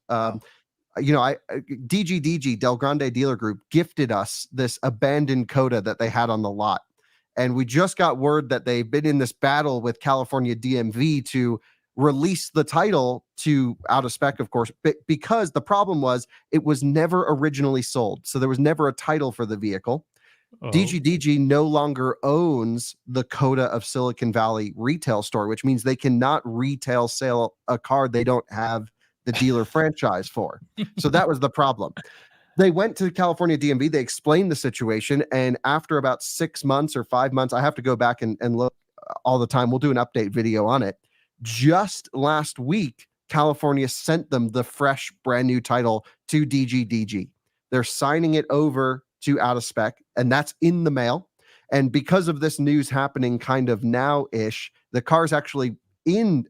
DGDG Del Grande Dealer Group gifted us this abandoned Coda that they had on the lot, and we just got word that they've been in this battle with California DMV to release the title to out of spec, of course, because the problem was it was never originally sold, so there was never a title for the vehicle. DGDG no longer owns the Coda of Silicon Valley retail store, which means they cannot retail sell a car they don't have the dealer franchise for. So that was the problem. They went to the California DMV, they explained the situation, and after about 6 months or 5 months, I have to go back and look all the time. We'll do an update video on it. Just last week, California sent them the fresh brand new title to DGDG. They're signing it over to out of spec, and that's in the mail. And because of this news happening kind of now-ish, the car's actually in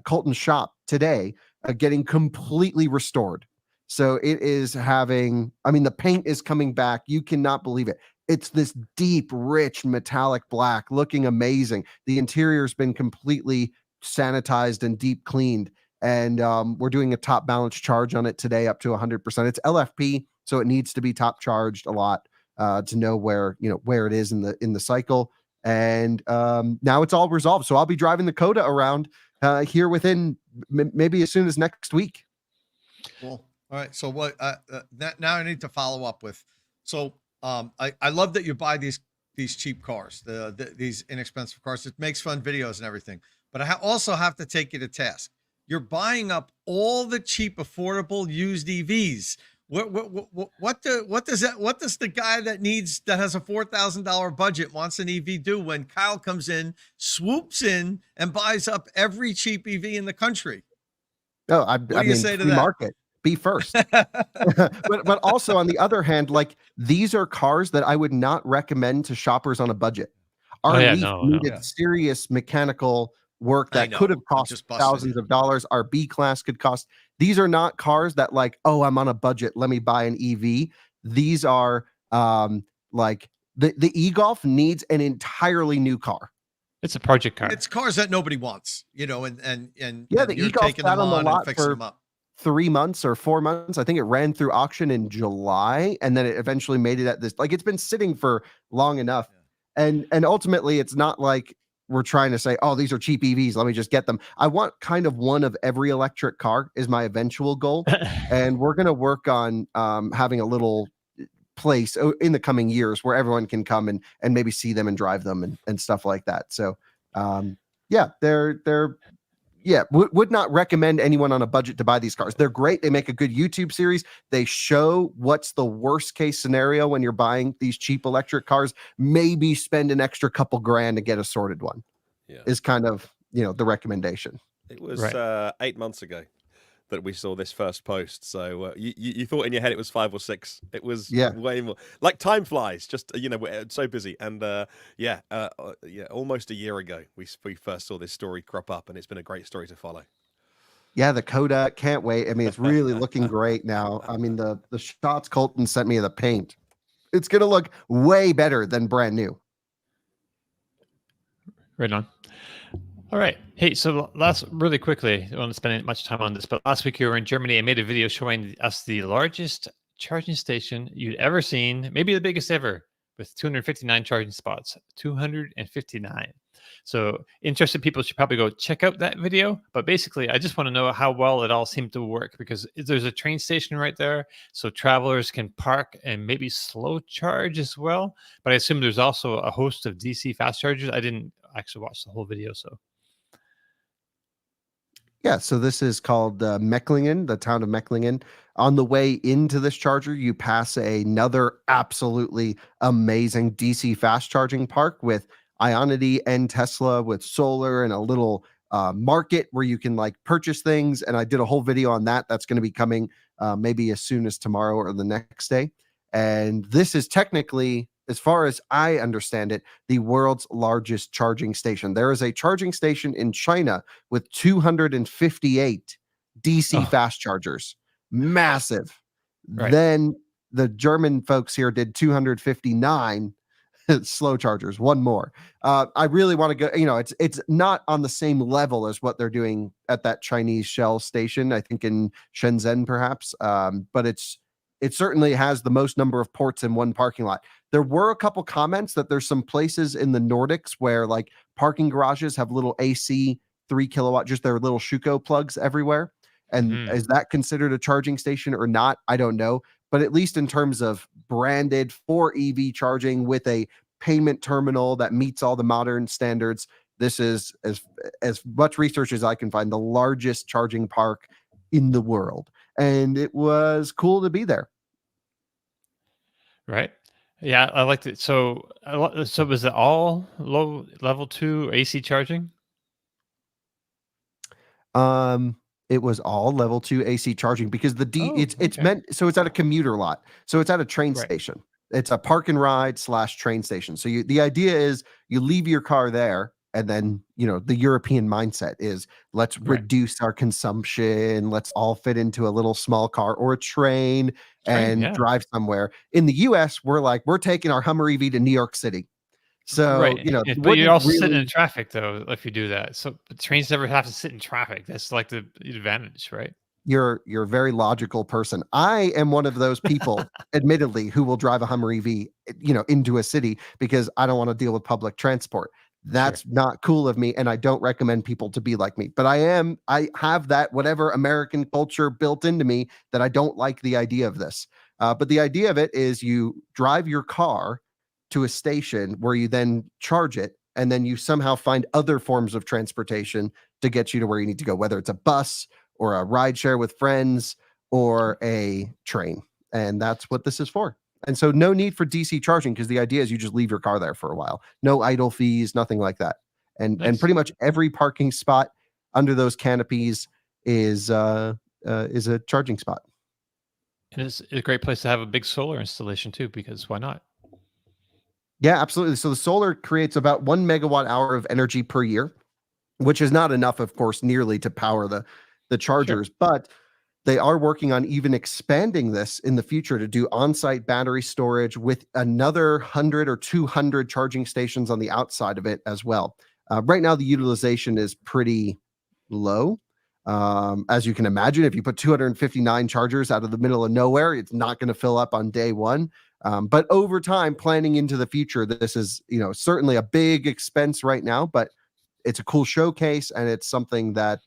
Colton's shop today, getting completely restored. So it is having, I mean, the paint is coming back. You cannot believe it. It's this deep, rich, metallic black, looking amazing. The interior's been completely sanitized and deep cleaned. And we're doing a top balance charge on it today up to 100%. It's LFP, so it needs to be top charged a lot to know where it is in the cycle. And now it's all resolved. So I'll be driving the Coda around here within maybe as soon as next week. Cool. All right. So what? Now I need to follow up with. So I love that you buy these cheap cars, these inexpensive cars. It makes fun videos and everything. But I also have to take you to task. You're buying up all the cheap, affordable used EVs. What does the guy that has a $4,000 budget wants an EV do when Kyle comes in, swoops in, and buys up every cheap EV in the country? Oh, I mean, say to free that? market. Be first. but also on the other hand, like these are cars that I would not recommend to shoppers on a budget. Our Leaf needed serious mechanical work that could have cost thousands of dollars. Our B class could cost. These are not cars that like, oh, I'm on a budget, let me buy an EV. These are like the e-Golf needs an entirely new car. It's a project car. It's cars that nobody wants, and yeah, the e-Golf sat on the lot for 3 months or 4 months. I think it ran through auction in July, and then it eventually made it at this. Like it's been sitting for long enough, and ultimately, it's not like we're trying to say, oh, these are cheap EVs, let me just get them. I want kind of one of every electric car is my eventual goal, and we're going to work on having a little place in the coming years where everyone can come and maybe see them and drive them and stuff like that. So would not recommend anyone on a budget to buy these cars. They're great. They make a good YouTube series. They show what's the worst case scenario when you're buying these cheap electric cars. Maybe spend an extra couple grand to get a sorted one. Is kind of the recommendation. It was 8 months ago that we saw this first post. So you thought in your head it was 5 or 6. It was way more. Like time flies. Just we're so busy. And almost a year ago we first saw this story crop up, and it's been a great story to follow. Yeah, the Coda, can't wait. I mean, it's really looking great now. I mean, the shots Colton sent me of the paint, it's going to look way better than brand new. Right on. All right. Hey, so really quickly, I don't want to spend much time on this, but last week you were in Germany. I made a video showing us the largest charging station you'd ever seen, maybe the biggest ever, with 259 charging spots. 259. So interested people should probably go check out that video. But basically, I just want to know how well it all seemed to work, because there's a train station right there, so travelers can park and maybe slow charge as well. But I assume there's also a host of DC fast chargers. I didn't actually watch the whole video, so. Yeah, so this is called Mechlingen, the town of Mechlingen. On the way into this charger, you pass another absolutely amazing DC fast charging park with Ionity and Tesla, with solar and a little market where you can like purchase things. And I did a whole video on that. That's going to be coming maybe as soon as tomorrow or the next day. And this is technically, as far as I understand it, the world's largest charging station. There is a charging station in China with 258 DC fast chargers. Massive. Right. Then the German folks here did 259 slow chargers, one more. I really want to go, it's not on the same level as what they're doing at that Chinese Shell station, I think in Shenzhen perhaps, but it certainly has the most number of ports in one parking lot. There were a couple comments that there's some places in the Nordics where like parking garages have little AC 3 kilowatt, just their little Schuko plugs everywhere. And is that considered a charging station or not? I don't know. But at least in terms of branded for EV charging with a payment terminal that meets all the modern standards, this is, as much research as I can find, the largest charging park in the world. And it was cool to be there. Right. Yeah, I liked it. So was it all low level 2 AC charging? It was all level 2 AC charging because it's okay. meant, so it's at a commuter lot. So it's at a train Right. station. It's a park and ride / train station. So the idea is you leave your car there, and then, the European mindset is let's reduce our consumption. Let's all fit into a little small car or a train and drive somewhere. In the US, we're taking our Hummer EV to New York City. So, right. But you're also sitting in traffic though, if you do that. So trains never have to sit in traffic. That's like the advantage, right? You're a very logical person. I am one of those people, admittedly, who will drive a Hummer EV, into a city because I don't want to deal with public transport. That's not cool of me, and I don't recommend people to be like me. But I have that whatever American culture built into me that I don't like the idea of this. But the idea of it is you drive your car to a station where you then charge it, and then you somehow find other forms of transportation to get you to where you need to go, whether it's a bus or a ride share with friends or a train. And that's what this is for. And so no need for DC charging, because the idea is you just leave your car there for a while. No idle fees, nothing like that. And pretty much every parking spot under those canopies is a charging spot. And it's a great place to have a big solar installation too, because why not? Yeah, absolutely. So the solar creates about 1 megawatt hour of energy per year, which is not enough, of course, nearly to power the chargers, but they are working on even expanding this in the future to do on-site battery storage with another 100 or 200 charging stations on the outside of it as well. Right now, the utilization is pretty low. As you can imagine, if you put 259 chargers out of the middle of nowhere, it's not going to fill up on day one. But over time, planning into the future, this is, certainly a big expense right now, but it's a cool showcase, and it's something that,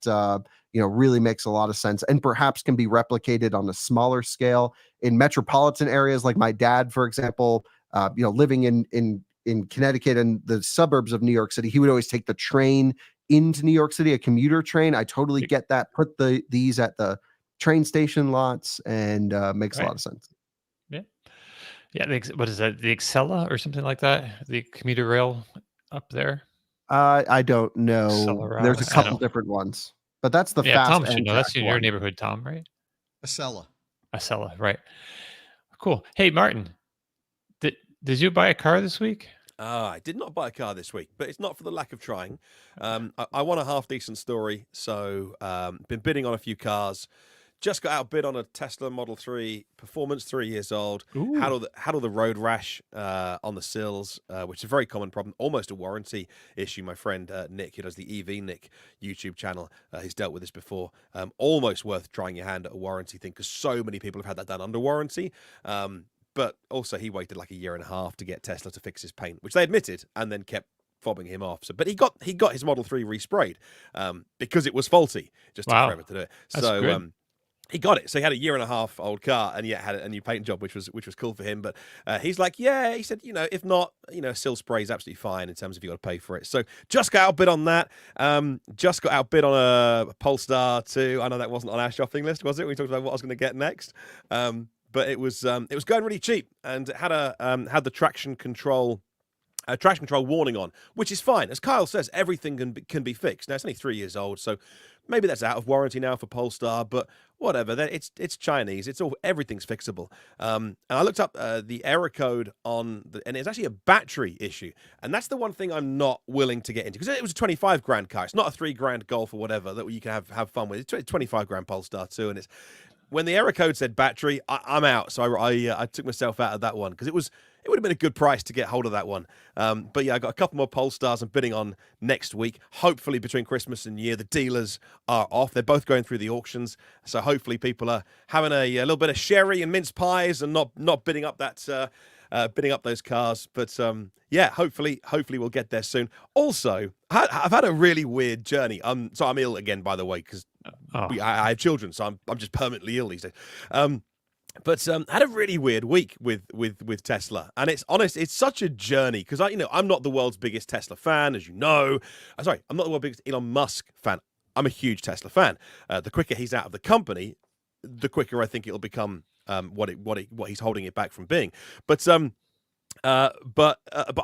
really makes a lot of sense and perhaps can be replicated on a smaller scale in metropolitan areas. Like my dad, for example, living in Connecticut and the suburbs of New York City, he would always take the train into New York City, a commuter train. I totally get that. Put these at the train station lots, and makes a lot of sense. Yeah. What is that? The Excella or something like that? The commuter rail up there? I don't know. Accelera. There's a couple different ones, but that's the fast. Tom should know. That's in your neighborhood, Tom, right? Acela, right? Cool. Hey, Martyn, did you buy a car this week? I did not buy a car this week, but it's not for the lack of trying. I want a half-decent story, so been bidding on a few cars. Just got outbid on a Tesla Model 3 Performance, 3 years old. Ooh. Had all the road rash on the sills, which is a very common problem, almost a warranty issue. My friend Nick, who does the EV Nick YouTube channel, he's dealt with this before. Almost worth trying your hand at a warranty thing, because so many people have had that done under warranty. But also he waited like a year and a half to get Tesla to fix his paint, which they admitted, and then kept fobbing him off. So, but he got his Model 3 resprayed because it was faulty. Just took forever to do it. That's so good. he got it. So he had a year and a half old car, and yet had a new paint job, which was cool for him. But he's like, yeah, he said, if not, sill spray is absolutely fine in terms of you got to pay for it. So just got outbid on that. Just got outbid on a Polestar 2. I know that wasn't on our shopping list, was it? We talked about what I was going to get next. But it was going really cheap, and it had had the traction control warning on, which is fine. As Kyle says, everything can be fixed. Now it's only 3 years old, so maybe that's out of warranty now for Polestar, but whatever. It's Chinese. Everything's fixable. And I looked up the error code and it's actually a battery issue, and that's the one thing I'm not willing to get into, because it was a 25 grand car. It's not a $3 grand Golf or whatever that you can have fun with. It's 25 grand Polestar 2, and it's. When the error code said battery, I'm out. So I took myself out of that one, because it would have been a good price to get hold of that one. But yeah, I got a couple more Polestars I'm bidding on next week. Hopefully between Christmas and New Year, the dealers are off. They're both going through the auctions. So hopefully people are having a little bit of sherry and mince pies and not bidding up bidding up those cars. But yeah, hopefully we'll get there soon. Also, I've had a really weird journey. So I'm ill again, by the way, because I have children, so I'm just permanently ill these days. But had a really weird week with Tesla, and it's such a journey, because I'm not the world's biggest Tesla fan, as you know. I'm not the world's biggest Elon Musk fan. I'm a huge Tesla fan. The quicker he's out of the company, the quicker I think it'll become what he's holding it back from being. But I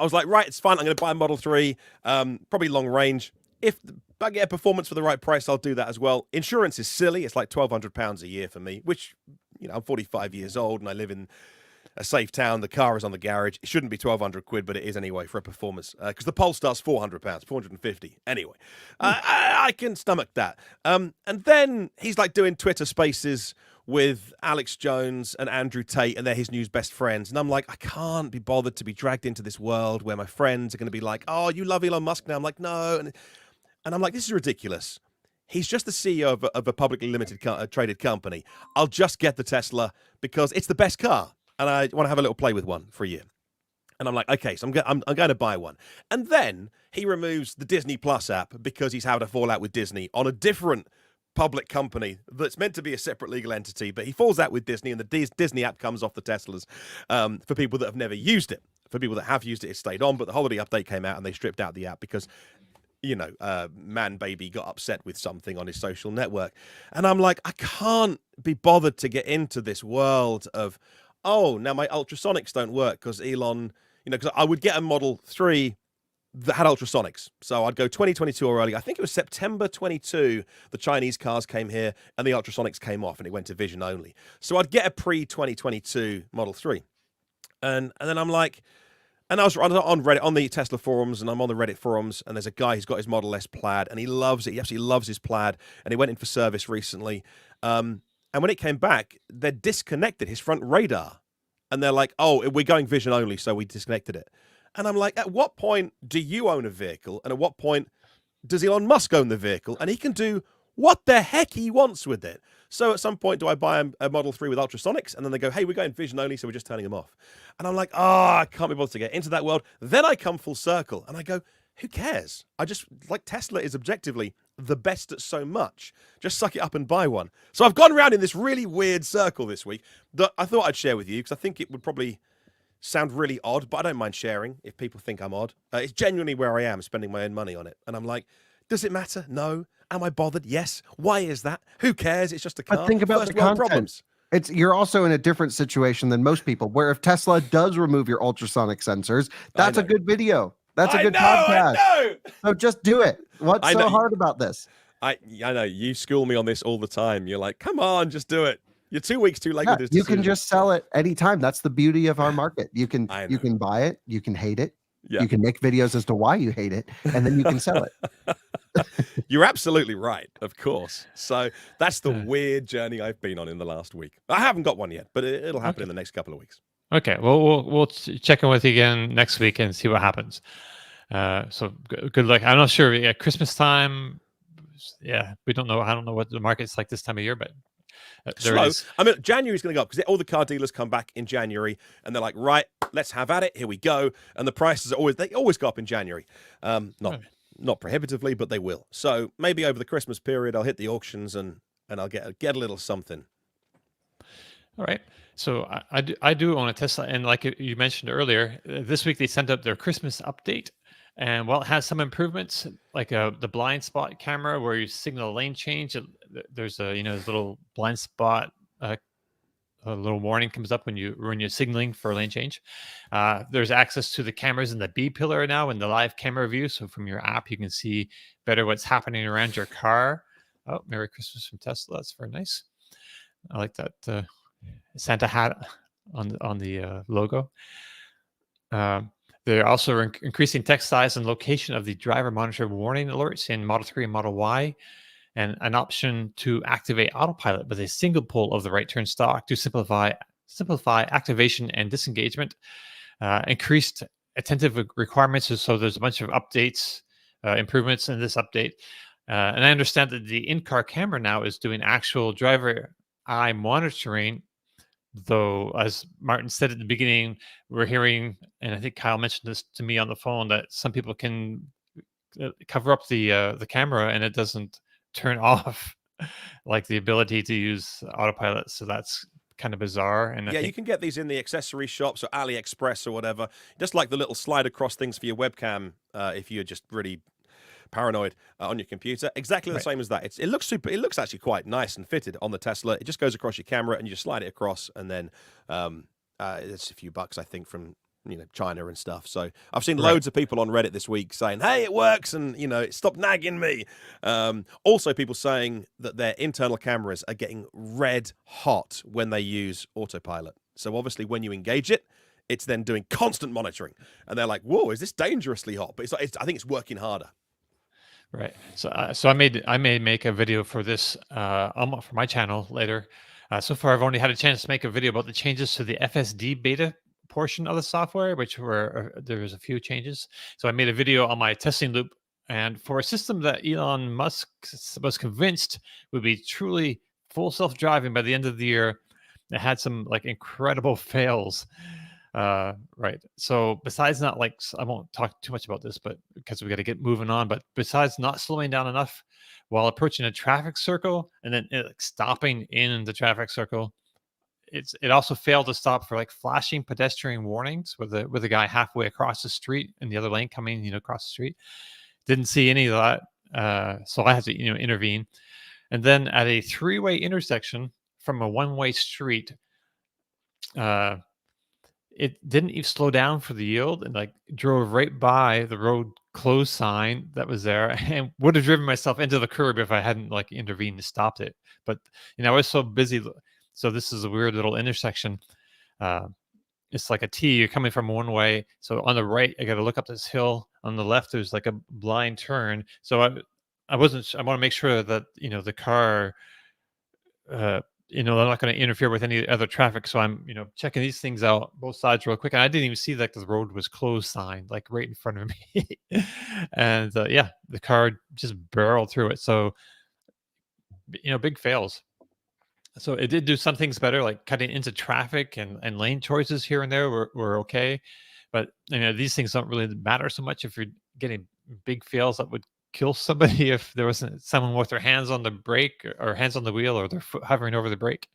was like, right, it's fine. I'm going to buy a Model 3, probably long range. If I get a performance for the right price, I'll do that as well. Insurance is silly. It's like £1,200 a year for me, which, I'm 45 years old and I live in a safe town. The car is on the garage. It shouldn't be 1,200 quid, but it is anyway for a performance, because the Polestar's £400, 450 anyway. I can stomach that. And then he's like doing Twitter Spaces with Alex Jones and Andrew Tate, and they're his new best friends. And I'm like, I can't be bothered to be dragged into this world where my friends are going to be like, oh, you love Elon Musk now. I'm like, no. And I'm like, this is ridiculous. He's just the CEO of a publicly limited traded company. I'll just get the Tesla because it's the best car, and I want to have a little play with one for a year. And I'm like, okay, so I'm going to buy one. And then he removes the Disney Plus app because he's had a fallout with Disney on a different public company that's meant to be a separate legal entity, but he falls out with Disney, and the Disney app comes off the Teslas for people that have never used it. For people that have used it, it stayed on, but the holiday update came out and they stripped out the app because Man Baby got upset with something on his social network. And I'm like, I can't be bothered to get into this world of, oh, now my ultrasonics don't work because Elon, because I would get a Model 3 that had ultrasonics. So I'd go 2022 or early. I think it was September 22, the Chinese cars came here and the ultrasonics came off and it went to vision only. So I'd get a pre-2022 Model 3. And then I'm like, and I was on Reddit, on the Tesla forums, and I'm on the Reddit forums, and there's a guy who's got his Model S Plaid, and he loves it. He absolutely loves his Plaid, and he went in for service recently. And when it came back, they disconnected his front radar. And they're like, oh, we're going vision only, so we disconnected it. And I'm like, at what point do you own a vehicle? And at what point does Elon Musk own the vehicle? And he can do what the heck he wants with it. So at some point, do I buy a Model 3 with ultrasonics? And then they go, hey, we're going vision only, so we're just turning them off. And I'm like, I can't be bothered to get into that world. Then I come full circle and I go, who cares? I just, like, Tesla is objectively the best at so much. Just suck it up and buy one. So I've gone around in this really weird circle this week that I thought I'd share with you, because I think it would probably sound really odd, but I don't mind sharing if people think I'm odd. It's genuinely where I am, spending my own money on it. And I'm like, does it matter? No. Am I bothered? Yes. Why is that? Who cares? It's just a car. But think about First the world content. problems. You're also in a different situation than most people, where if Tesla does remove your ultrasonic sensors, that's a good video. That's a good podcast. I know. So just do it. What's I so know. hard about this? I know. You school me on this all the time. You're like, come on, just do it. You're 2 weeks too late with this You can decision. just sell it anytime. That's the beauty of our market. You can I know. buy it, you can hate it, Yeah. You can make videos as to why you hate it, and then you can sell it. You're absolutely right, of course. So that's the Yeah. weird journey I've been on in the last week. I haven't got one yet, but it'll happen in the next couple of weeks. Okay, well, we'll check in with you again next week and see what happens. So good luck. I'm not sure. Yeah, Christmas time. Yeah, we don't know. I don't know what the market's like this time of year, but there Slow. it is. I mean, January's going to go up because all the car dealers come back in January and they're like, right, let's have at it. Here we go. And the prices they always go up in January. Not prohibitively, but they will. So maybe over the Christmas period, I'll hit the auctions and I'll get a little something. All right. So I do own a Tesla, and like you mentioned earlier, this week they sent out their Christmas update, and while it has some improvements, like the blind spot camera where you signal a lane change, there's a this little blind spot. A little warning comes up when you're signaling for a lane change. There's access to the cameras in the B pillar now in the live camera view. So from your app, you can see better what's happening around your car. Oh, Merry Christmas from Tesla. That's very nice. I like that Santa hat on the logo. They're also increasing text size and location of the driver monitor warning alerts in Model 3 and Model Y, and an option to activate autopilot with a single pull of the right turn stalk to simplify activation and disengagement. Increased attentive requirements, so there's a bunch of updates, improvements in this update. And I understand that the in-car camera now is doing actual driver eye monitoring, though, as Martyn said at the beginning, we're hearing, and I think Kyle mentioned this to me on the phone, that some people can cover up the camera and it doesn't turn off, like the ability to use autopilot. So that's kind of bizarre. And you can get these in the accessory shops or AliExpress or whatever, just like the little slide across things for your webcam if you're just really paranoid on your computer. Exactly the same as that. It looks super. It looks actually quite nice and fitted on the Tesla. It just goes across your camera and you just slide it across, and then it's a few bucks, I think, from China and stuff. So I've seen loads of people on Reddit this week saying, hey, it works, and stop nagging me. Also people saying that their internal cameras are getting red hot when they use autopilot. So obviously when you engage it, it's then doing constant monitoring, and they're like, whoa, is this dangerously hot? But I think it's working harder. Right. So I may make a video for this for my channel later. So far, I've only had a chance to make a video about the changes to the FSD Beta portion of the software, which there was a few changes. So I made a video on my testing loop, and for a system that Elon Musk was convinced would be truly full self-driving by the end of the year, it had some incredible fails. Right. So besides not I won't talk too much about this, but because we got to get moving on, but besides not slowing down enough while approaching a traffic circle and then stopping in the traffic circle, it also failed to stop for flashing pedestrian warnings with a guy halfway across the street in the other lane coming, across the street. Didn't see any of that. So I had to, intervene. And then at a 3-way intersection from a 1-way street, it didn't even slow down for the yield and drove right by the road closed sign that was there, and would have driven myself into the curb if I hadn't intervened and stopped it. But I was so busy. So this is a weird little intersection. It's like a T. You're coming from one way. So on the right, I got to look up this hill. On the left, there's a blind turn. So I want to make sure that the car. They're not going to interfere with any other traffic. So I'm, checking these things out, both sides real quick. And I didn't even see the road was closed sign, right in front of me. And the car just barreled through it. So, big fails. So it did do some things better, like cutting into traffic and lane choices here and there were okay. But, these things don't really matter so much if you're getting big fails that would kill somebody if there wasn't someone with their hands on the brake or hands on the wheel or their foot hovering over the brake.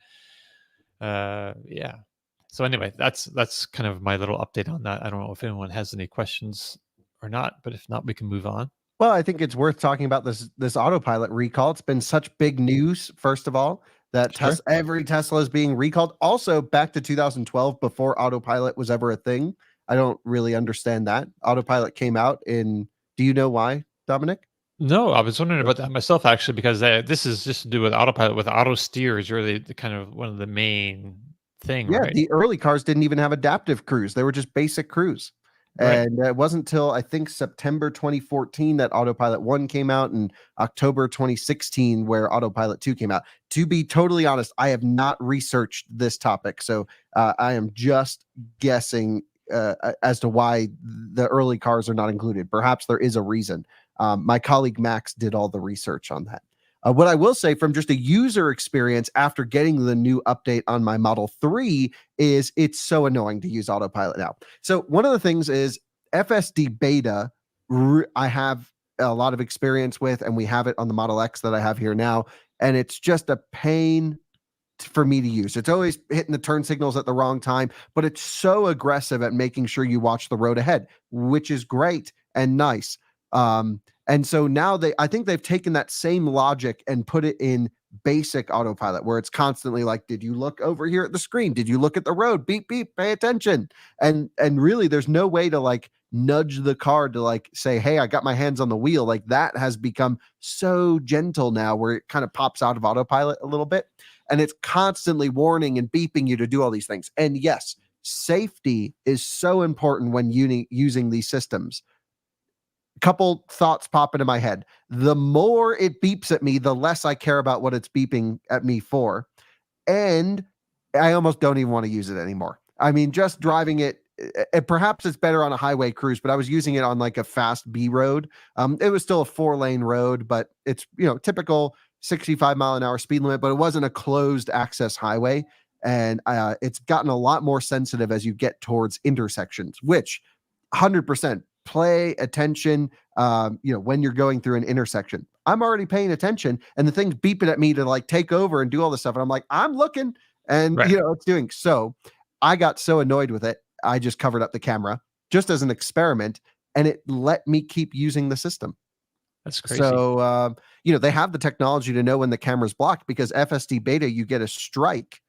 So anyway, that's kind of my little update on that. I don't know if anyone has any questions or not, but if not, we can move on. Well, I think it's worth talking about this autopilot recall. It's been such big news, first of all, that every Tesla is being recalled. Also, back to 2012, before autopilot was ever a thing. I don't really understand that. Autopilot came out in, do you know why, Domenick? No, I was wondering about that myself, actually, because this is just to do with autopilot. With auto steer is really the kind of one of the main thing. Yeah, right? The early cars didn't even have adaptive cruise. They were just basic cruise. Right. And it wasn't until I think September 2014 that Autopilot 1 came out, and October 2016 where Autopilot 2 came out. To be totally honest, I have not researched this topic, so I am just guessing as to why the early cars are not included. Perhaps there is a reason. My colleague Max did all the research on that. What I will say from just a user experience after getting the new update on my Model 3 is it's so annoying to use Autopilot now. So one of the things is FSD Beta, I have a lot of experience with, and we have it on the Model X that I have here now, and it's just a pain for me to use. It's always hitting the turn signals at the wrong time, but it's so aggressive at making sure you watch the road ahead, which is great and nice. And so now I think they've taken that same logic and put it in basic Autopilot, where it's constantly like, did you look over here at the screen? Did you look at the road? Beep, beep, pay attention. And really there's no way to like nudge the car to like say, hey, I got my hands on the wheel. Like that has become so gentle now where it kind of pops out of Autopilot a little bit. And it's constantly warning and beeping you to do all these things. And yes, safety is so important when using these systems. Couple thoughts pop into my head. The more it beeps at me, the less I care about what it's beeping at me for. And I almost don't even want to use it anymore. I mean, just driving it, perhaps it's better on a highway cruise, but I was using it on like a fast B road. It was still a 4-lane road, but it's, typical 65-mile-an-hour speed limit, but it wasn't a closed access highway. And it's gotten a lot more sensitive as you get towards intersections, which 100% play attention, when you're going through an intersection. I'm already paying attention, and the thing's beeping at me to like take over and do all this stuff. And I'm like, I'm looking, and Right. it's doing. So I got so annoyed with it, I just covered up the camera just as an experiment, and it let me keep using the system. That's crazy. So, they have the technology to know when the camera's blocked, because FSD Beta, you get a strike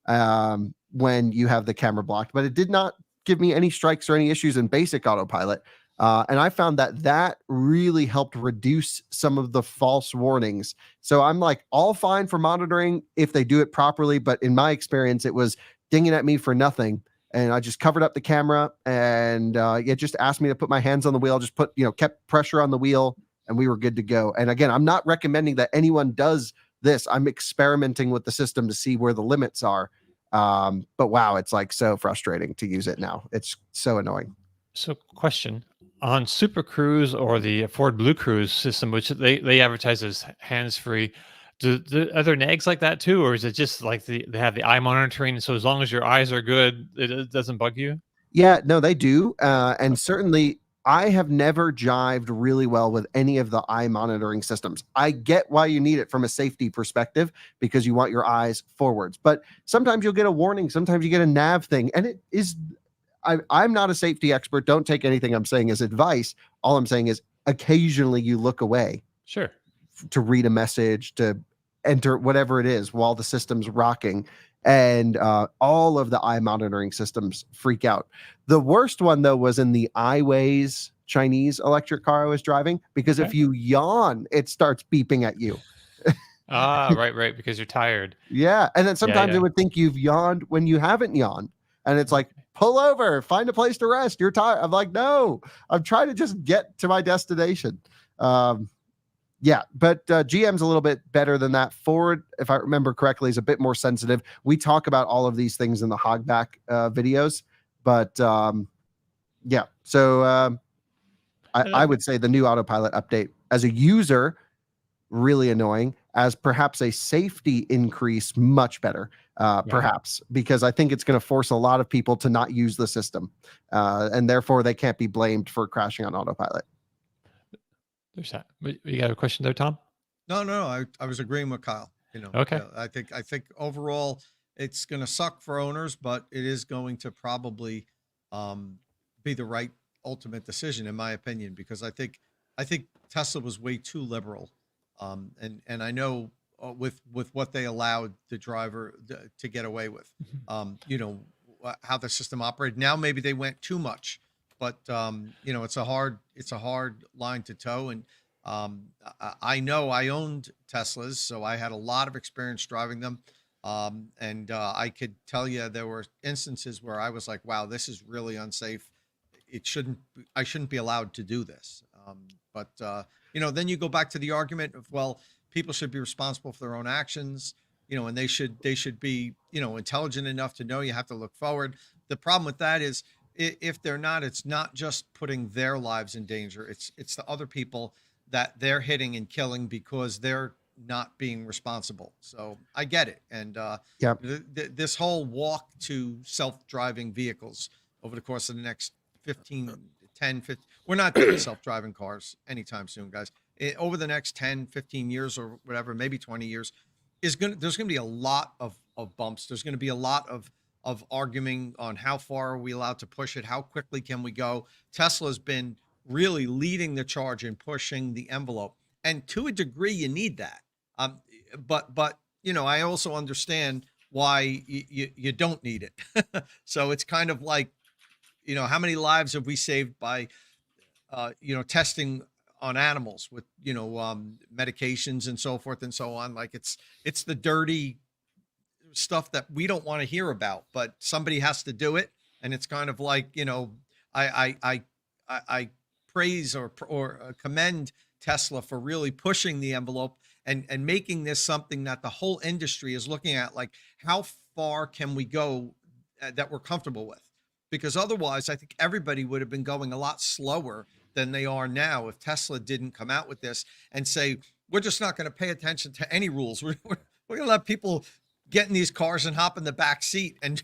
when you have the camera blocked, but it did not give me any strikes or any issues in basic Autopilot. And I found that really helped reduce some of the false warnings. So I'm like all fine for monitoring if they do it properly. But in my experience, it was dinging at me for nothing. And I just covered up the camera, and it just asked me to put my hands on the wheel, just kept pressure on the wheel, and we were good to go. And again, I'm not recommending that anyone does this. I'm experimenting with the system to see where the limits are. But wow, it's like so frustrating to use it now. It's so annoying. So question on Super Cruise or the Ford Blue Cruise system, which they advertise as hands-free. Do other nags like that too, or is it just like they have the eye monitoring? So as long as your eyes are good, it doesn't bug you? Yeah, no, they do. And certainly I have never jived really well with any of the eye monitoring systems. I get why you need it from a safety perspective, because you want your eyes forwards. But sometimes you'll get a warning, sometimes you get a nav thing, and it is I'm not a safety expert. Don't take anything I'm saying as advice. All I'm saying is occasionally you look away Sure. to read a message, to enter whatever it is while the system's rocking. And all of the eye monitoring systems freak out. The worst one, though, was in the iWays Chinese electric car I was driving, because if Okay. you yawn, it starts beeping at you. Right, because you're tired. Yeah. And then sometimes yeah. it would think you've yawned when you haven't yawned. And it's like, pull over, find a place to rest. You're tired. I'm like, no, I'm trying to just get to my destination. Yeah, but GM's a little bit better than that. Ford, if I remember correctly, is a bit more sensitive. We talk about all of these things in the Hogback videos, but yeah. So I would say the new Autopilot update as a user, really annoying. As perhaps a safety increase, much better. Perhaps, because I think it's going to force a lot of people to not use the system, and therefore they can't be blamed for crashing on Autopilot. There's that. You got a question there, Tom? No. I was agreeing with Kyle. Okay. I think overall it's going to suck for owners, but it is going to probably be the right ultimate decision, in my opinion, because I think Tesla was way too liberal, and I know with what they allowed the driver to get away with, how the system operated. Now maybe they went too much. But it's a hard line to toe, and I know I owned Teslas, so I had a lot of experience driving them, and I could tell you there were instances where I was like, "Wow, this is really unsafe." it shouldn't, I shouldn't be allowed to do this. But then you go back to the argument of, well, people should be responsible for their own actions, and they should be, intelligent enough to know you have to look forward. The problem with that is, if they're not, it's not just putting their lives in danger. It's the other people that they're hitting and killing because they're not being responsible. So I get it. And Yep. this whole walk to self-driving vehicles over the course of the next 15, we're not doing self-driving cars anytime soon, guys. Over the next 10, 15 years or whatever, maybe 20 years, there's going to be a lot of bumps. There's going to be a lot of arguing on how far are we allowed to push it? How quickly can we go? Tesla's been really leading the charge in pushing the envelope. And to a degree, you need that. But I also understand why you don't need it. So it's kind of like, how many lives have we saved by, testing on animals with, medications and so forth and so on. Like it's the dirty stuff that we don't want to hear about, but somebody has to do it. And it's kind of like, I praise or commend Tesla for really pushing the envelope and making this something that the whole industry is looking at, like how far can we go that we're comfortable with? Because otherwise, I think everybody would have been going a lot slower than they are now if Tesla didn't come out with this and say, we're just not going to pay attention to any rules. We're going to let people get in these cars and hop in the back seat and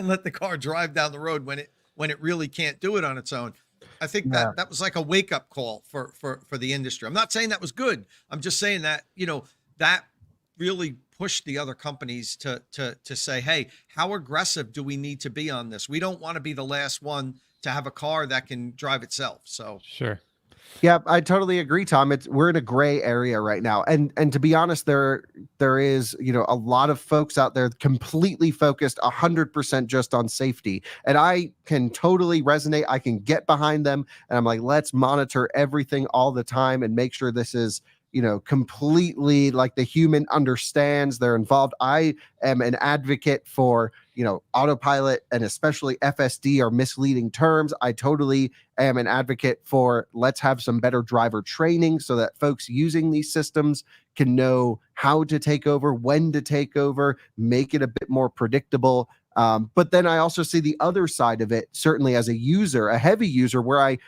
let the car drive down the road when it really can't do it on its own. I think that was like a wake up call for the industry. I'm not saying that was good. I'm just saying that, that really pushed the other companies to say, hey, how aggressive do we need to be on this? We don't want to be the last one to have a car that can drive itself. So Sure. Yeah, I totally agree, Tom. We're in a gray area right now. And to be honest, there is, a lot of folks out there completely focused 100% just on safety. And I can totally resonate. I can get behind them. And I'm like, let's monitor everything all the time and make sure this is, completely like the human understands, they're involved. I am an advocate for, autopilot, and especially FSD are misleading terms. I totally am an advocate for let's have some better driver training so that folks using these systems can know how to take over, when to take over, make it a bit more predictable. But then I also see the other side of it, certainly as a user, a heavy user, where I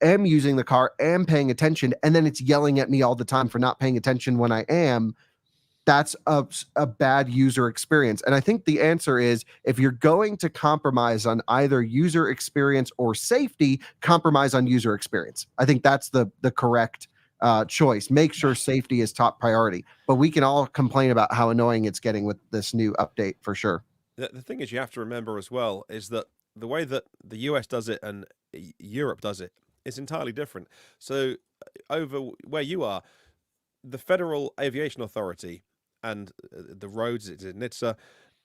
am using the car, am paying attention, and then it's yelling at me all the time for not paying attention when I am. That's a bad user experience. And I think the answer is, if you're going to compromise on either user experience or safety, compromise on user experience. I think that's the correct choice. Make sure safety is top priority. But we can all complain about how annoying it's getting with this new update for sure. The thing is, you have to remember as well, is that the way that the US does it and Europe does it is entirely different. So over where you are, the Federal Aviation Authority and the roads, NHTSA,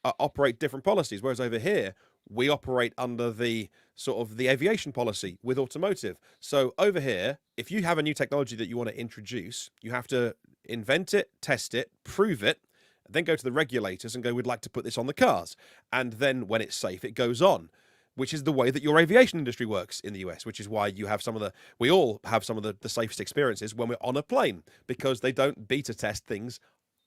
operate different policies. Whereas over here, we operate under the sort of the aviation policy with automotive. So over here, if you have a new technology that you want to introduce, you have to invent it, test it, prove it, then go to the regulators and go, we'd like to put this on the cars. And then when it's safe, it goes on, which is the way that your aviation industry works in the US, which is why you have we all have some of the safest experiences when we're on a plane, because they don't beta test things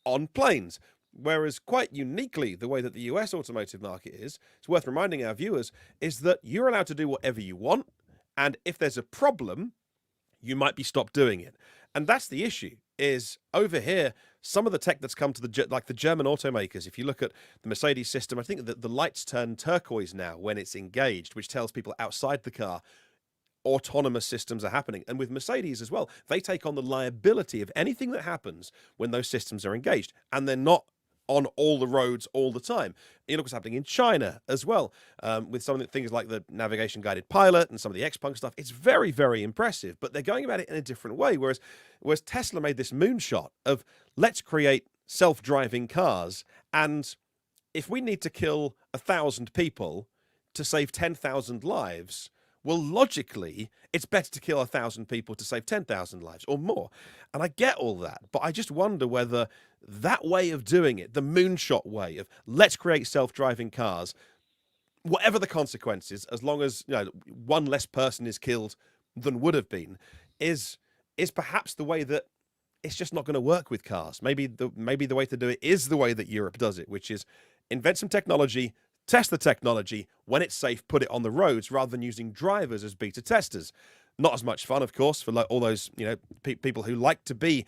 on planes. Whereas quite uniquely, the way that the US automotive market is, it's worth reminding our viewers, is that you're allowed to do whatever you want. And if there's a problem, you might be stopped doing it. And that's the issue, is over here, some of the tech that's come to the German automakers, if you look at the Mercedes system, I think that the lights turn turquoise now when it's engaged, which tells people outside the car autonomous systems are happening. And with Mercedes as well, they take on the liability of anything that happens when those systems are engaged. And they're not on all the roads all the time. You look what's happening in China as well, with some of the things like the navigation guided pilot and some of the Xpeng stuff. It's very, very impressive, but they're going about it in a different way. Whereas Tesla made this moonshot of, let's create self-driving cars. And if we need to kill 1,000 people to save 10,000 lives, well, logically, it's better to kill 1,000 people to save 10,000 lives or more. And I get all that, but I just wonder whether that way of doing it, the moonshot way of let's create self-driving cars, whatever the consequences, as long as one less person is killed than would have been, is perhaps the way that it's just not going to work with cars. Maybe the way to do it is the way that Europe does it, which is invent some technology, test the technology. When it's safe, put it on the roads rather than using drivers as beta testers. Not as much fun, of course, for all those people who like to be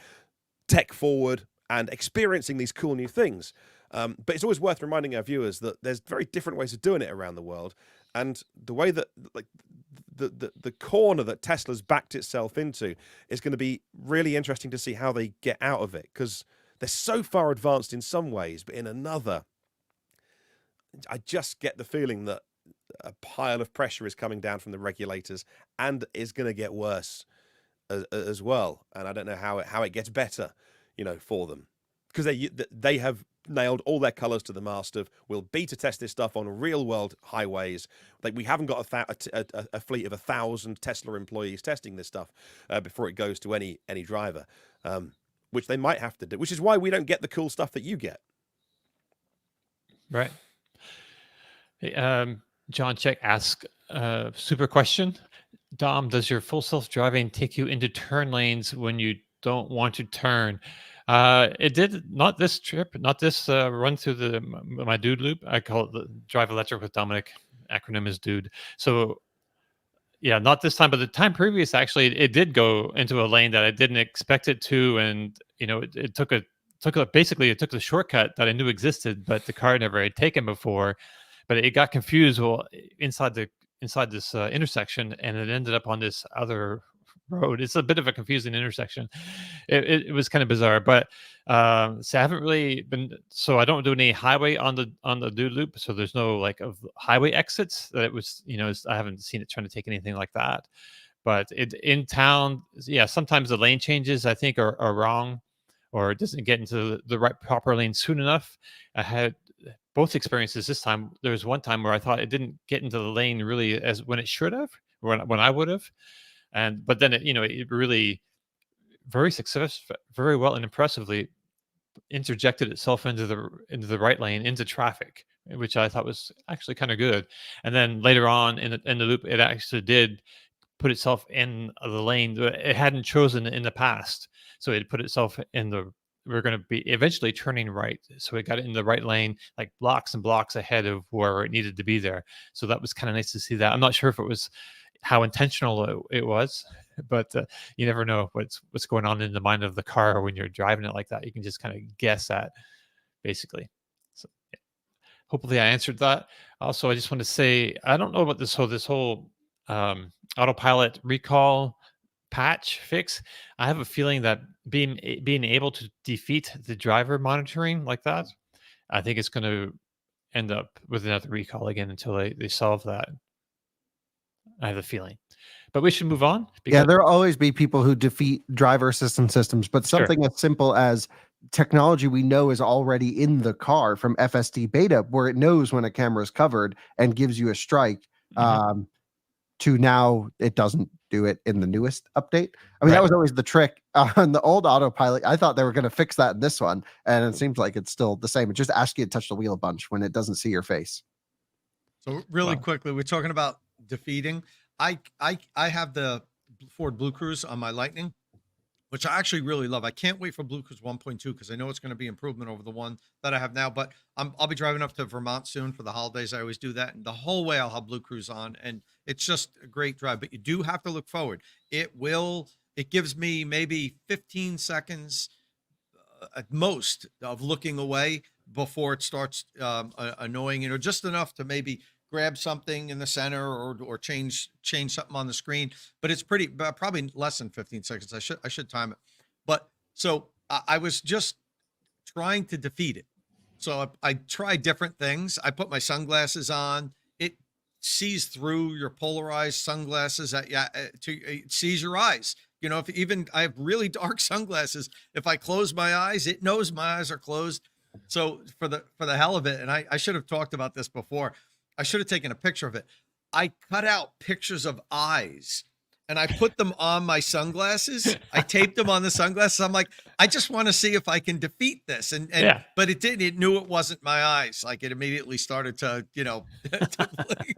tech forward and experiencing these cool new things. But it's always worth reminding our viewers that there's very different ways of doing it around the world, and the way that the corner that Tesla's backed itself into is going to be really interesting to see how they get out of it, because they're so far advanced in some ways, but in another, I just get the feeling that a pile of pressure is coming down from the regulators and is going to get worse as well. And I don't know how it gets better, for them, because they have nailed all their colors to the mast of, we'll beta test this stuff on real world highways. Like, we haven't got a fleet of 1,000 Tesla employees testing this stuff before it goes to any driver, which they might have to do, which is why we don't get the cool stuff that you get. Right. Hey, John Check asks super question. Dom, does your full self-driving take you into turn lanes when you don't want to turn? It did not this trip, not this run through my dude loop. I call it the Drive Electric with Domenick. Acronym is dude. So yeah, not this time, but the time previous, actually, it did go into a lane that I didn't expect it to, and it took basically the shortcut that I knew existed, but the car never had taken before. But it got confused inside this intersection, and it ended up on this other road. It's a bit of a confusing intersection. It was kind of bizarre, but so I haven't really been. So I don't do any highway on the dude loop. So there's no of highway exits. That it was, I haven't seen it trying to take anything like that. But in town, yeah, sometimes the lane changes I think are wrong, or it doesn't get into the right proper lane soon enough. I had both experiences this time. There was one time where I thought it didn't get into the lane really as when it should have, when I would have. But then it really very successful, very well and impressively interjected itself into the right lane, into traffic, which I thought was actually kind of good. And then later on in the loop, it actually did put itself in the lane it hadn't chosen in the past. So it put itself we're going to be eventually turning right. So it got in the right lane, like blocks and blocks ahead of where it needed to be there. So that was kind of nice to see that. I'm not sure if it was how intentional it was, but you never know what's going on in the mind of the car when you're driving it like that. You can just kind of guess at, basically. So yeah. Hopefully I answered that. Also, I just want to say, I don't know about this whole autopilot recall patch fix. I have a feeling that being able to defeat the driver monitoring like that, I think it's going to end up with another recall again until they solve that. I have a feeling, but we should move on. Yeah, there'll always be people who defeat driver assistance systems, but something as simple as technology we know is already in the car from FSD Beta, where it knows when a camera is covered and gives you a strike. To now, it doesn't do it in the newest update. I mean, that was always the trick on the old autopilot. I thought they were going to fix that in this one, and it seems like it's still the same. It just asks you to touch the wheel a bunch when it doesn't see your face. So really quickly, we're talking about defeating. I have the Ford Blue Cruise on my Lightning, which I actually really love. I can't wait for Blue Cruise 1.2 because I know it's going to be improvement over the one that I have now. But I'll be driving up to Vermont soon for the holidays. I always do that, and the whole way I'll have Blue Cruise on, and it's just a great drive. But you do have to look forward. It gives me maybe 15 seconds at most of looking away before it starts annoying, just enough to maybe grab something in the center or change something on the screen. But it's probably less than 15 seconds. I should time it. But so I was just trying to defeat it. So I tried different things. I put my sunglasses on. It sees through your polarized sunglasses. It sees your eyes. If even I have really dark sunglasses, if I close my eyes, it knows my eyes are closed. So for the hell of it, and I should have talked about this before. I should have taken a picture of it. I cut out pictures of eyes and I put them on my sunglasses. I taped them on the sunglasses. I'm like, I just want to see if I can defeat this. Yeah. But it didn't. It knew it wasn't my eyes. Like it immediately started to, to blink.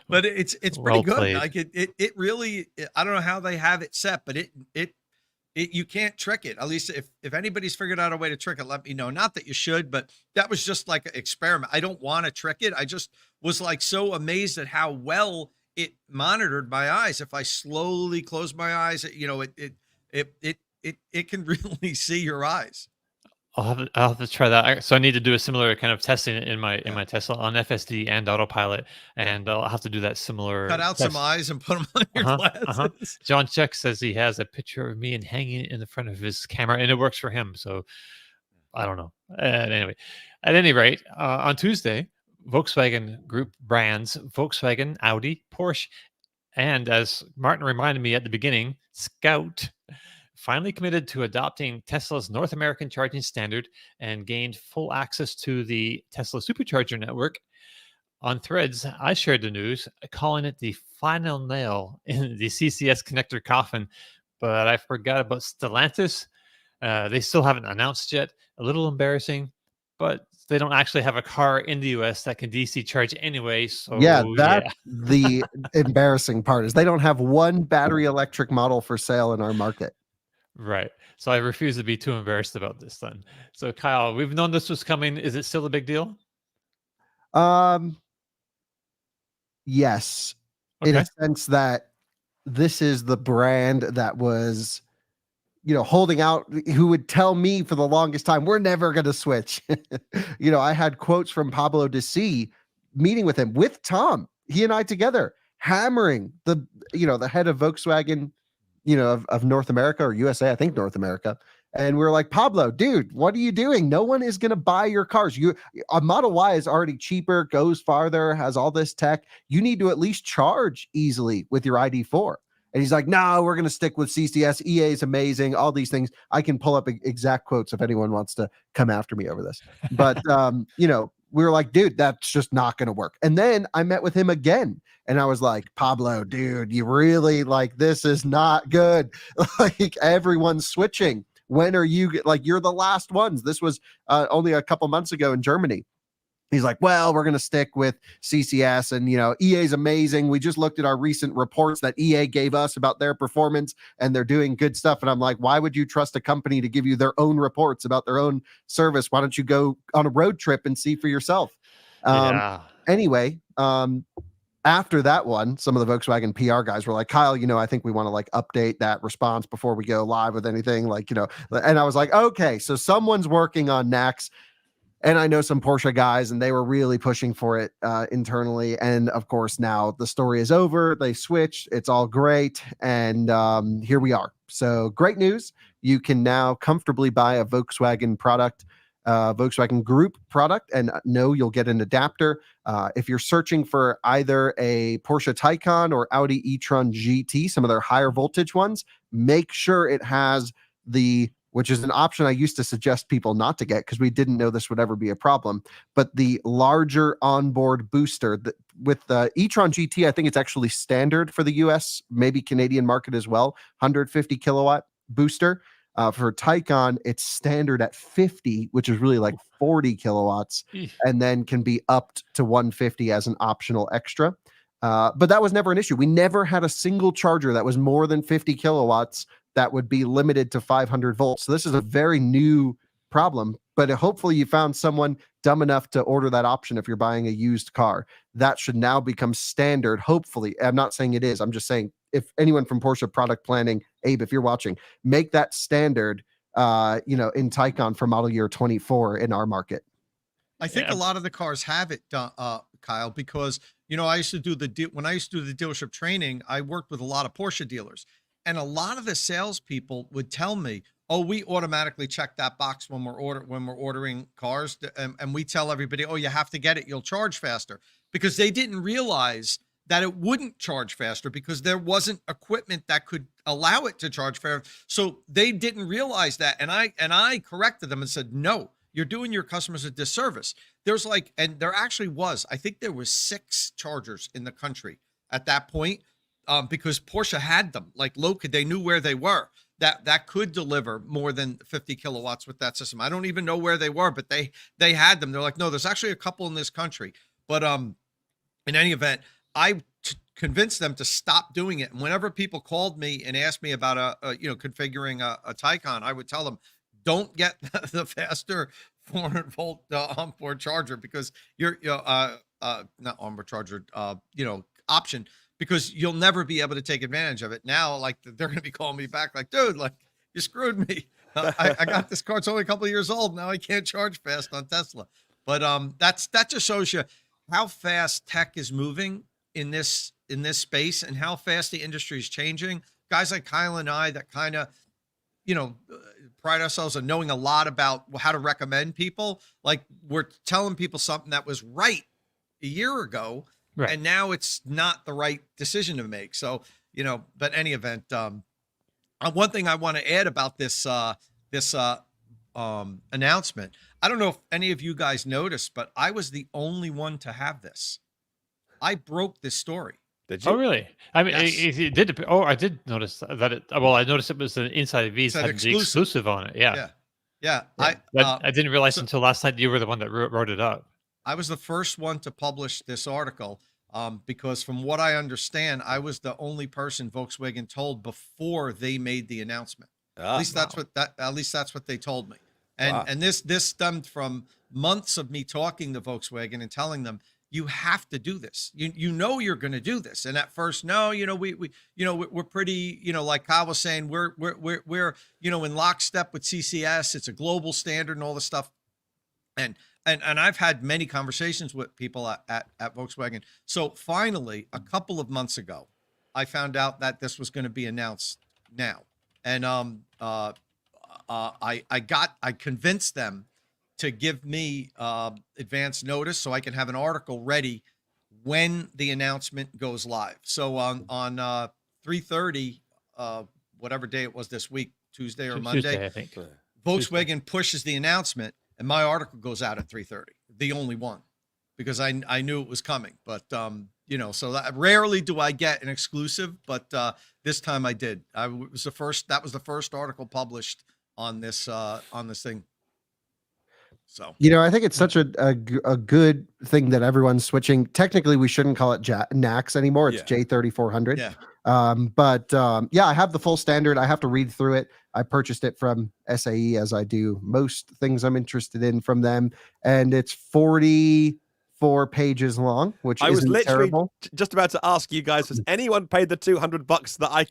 But it's pretty Well good. played. Like it really. I don't know how they have it set, but it you can't trick it. At least if anybody's figured out a way to trick it, let me know. Not that you should, but that was just like an experiment. I don't want to trick it. I just was like so amazed at how well it monitored my eyes. If I slowly close my eyes, it can really see your eyes. I'll have to try that. So I need to do a similar kind of testing in my Yeah. Tesla on FSD and autopilot, and I'll have to do that similar. Cut out test. some eyes and put them on your glasses. John Check says he has a picture of me and hanging it in the front of his camera, and it works for him. So I don't know. Anyway, at any rate, on Tuesday, Volkswagen Group brands Volkswagen, Audi, Porsche, and as Martyn reminded me at the beginning, Scout finally committed to adopting Tesla's North American charging standard and gained full access to the Tesla Supercharger network. On Threads, I shared the news, calling it the final nail in the CCS connector coffin, but I forgot about Stellantis. They still haven't announced yet. A little embarrassing, but they don't actually have a car in the US that can DC charge anyway. So that's the embarrassing part is they don't have one battery electric model for sale in our market. Right. So I refuse to be too embarrassed about this then. So Kyle, we've known this was coming. Is it still a big deal? Yes. Okay. In a sense that this is the brand that was, holding out, who would tell me for the longest time, we're never going to switch. I had quotes from Pablo DC meeting with him, with Tom, he and I together, hammering the head of Volkswagen, of North America or USA, I think North America. And we were like, Pablo, dude, what are you doing? No one is going to buy your cars. A Model Y is already cheaper, goes farther, has all this tech. You need to at least charge easily with your ID4. And he's like, no, we're going to stick with CCS. EA is amazing. All these things. I can pull up exact quotes if anyone wants to come after me over this. But, we were like, dude, that's just not going to work. And then I met with him again. And I was like, Pablo, dude, you really this is not good. Like everyone's switching. When are you you're the last ones? This was only a couple months ago in Germany. He's like, well, we're going to stick with CCS and, EA is amazing. We just looked at our recent reports that EA gave us about their performance and they're doing good stuff. And I'm like, why would you trust a company to give you their own reports about their own service? Why don't you go on a road trip and see for yourself? Anyway, after that one, some of the Volkswagen PR guys were like, Kyle, I think we want to update that response before we go live with anything and I was like, okay, so someone's working on NACS. And I know some Porsche guys, and they were really pushing for it internally. And of course, now the story is over. They switched. It's all great. And here we are. So great news. You can now comfortably buy a Volkswagen product, Volkswagen Group product, and know you'll get an adapter. If you're searching for either a Porsche Taycan or Audi e-tron GT, some of their higher voltage ones, make sure it has which is an option I used to suggest people not to get because we didn't know this would ever be a problem. But the larger onboard booster with the e-tron GT, I think it's actually standard for the US, maybe Canadian market as well, 150 kilowatt booster. For Taycan, it's standard at 50, which is really 40 kilowatts, and then can be upped to 150 as an optional extra. But that was never an issue. We never had a single charger that was more than 50 kilowatts that would be limited to 500 volts. So this is a very new problem, but hopefully you found someone dumb enough to order that option if you're buying a used car. That should now become standard, hopefully. I'm not saying it is. I'm just saying if anyone from Porsche product planning, Abe, if you're watching, make that standard, in Taycan for model year 24 in our market. I think a lot of the cars have it, Kyle, because, I used to do when I used to do the dealership training, I worked with a lot of Porsche dealers. And a lot of the salespeople would tell me, "Oh, we automatically check that box when we're ordering cars," and we tell everybody, "Oh, you have to get it; you'll charge faster," because they didn't realize that it wouldn't charge faster because there wasn't equipment that could allow it to charge faster. So they didn't realize that, and I corrected them and said, "No, you're doing your customers a disservice." There's and there actually was, I think there was 6 chargers in the country at that point. because Porsche had them like located. They knew where they were. That could deliver more than 50 kilowatts with that system. I don't even know where they were, but they had them. They're like, no, there's actually a couple in this country. But in any event, I convinced them to stop doing it. And whenever people called me and asked me about configuring a Taycan, I would tell them, don't get the faster 400 volt onboard charger, because you're not onboard charger option, because you'll never be able to take advantage of it. Now, like, they're going to be calling me back like, dude, like, you screwed me. I got this car. It's only a couple of years old. Now I can't charge fast on Tesla. But that just shows you how fast tech is moving in this space, and how fast the industry is changing. Guys like Kyle and I that kind of, pride ourselves on knowing a lot about how to recommend people. Like, we're telling people something that was right a year ago, right, and now it's not the right decision to make. So, but any event, one thing I want to add about this announcement, I don't know if any of you guys noticed, but I was the only one to have this. I broke this story. Did you? Oh, really? I mean, Yes. it did. Oh, I did notice that. I noticed it was an Inside V's had the exclusive on it. Yeah. I didn't realize until last night you were the one that wrote it up. I was the first one to publish this article, because from what I understand, I was the only person Volkswagen told before they made the announcement. At least that's what they told me. And this stemmed from months of me talking to Volkswagen and telling them, you have to do this. You're going to do this. And at first, no, we're pretty, like Kyle was saying, we're in lockstep with CCS. It's a global standard and all this stuff. And I've had many conversations with people at Volkswagen. So finally, a couple of months ago, I found out that this was going to be announced now. And I convinced them to give me advance notice so I can have an article ready when the announcement goes live. So on 3:30, whatever day it was this week, Tuesday or Monday, Tuesday, I think. Volkswagen pushes the announcement, and my article goes out at 3:30, the only one, because I knew it was coming. But so that, rarely do I get an exclusive, but this time I did. That was the first article published on this thing. So, I think it's such a good thing that everyone's switching. Technically, we shouldn't call it NACS anymore. It's J3400. Yeah. I have the full standard. I have to read through it. I purchased it from SAE, as I do most things I'm interested in from them. And it's 44 pages long, which I was isn't literally terrible. just about to ask you guys, has anyone paid the $200 that I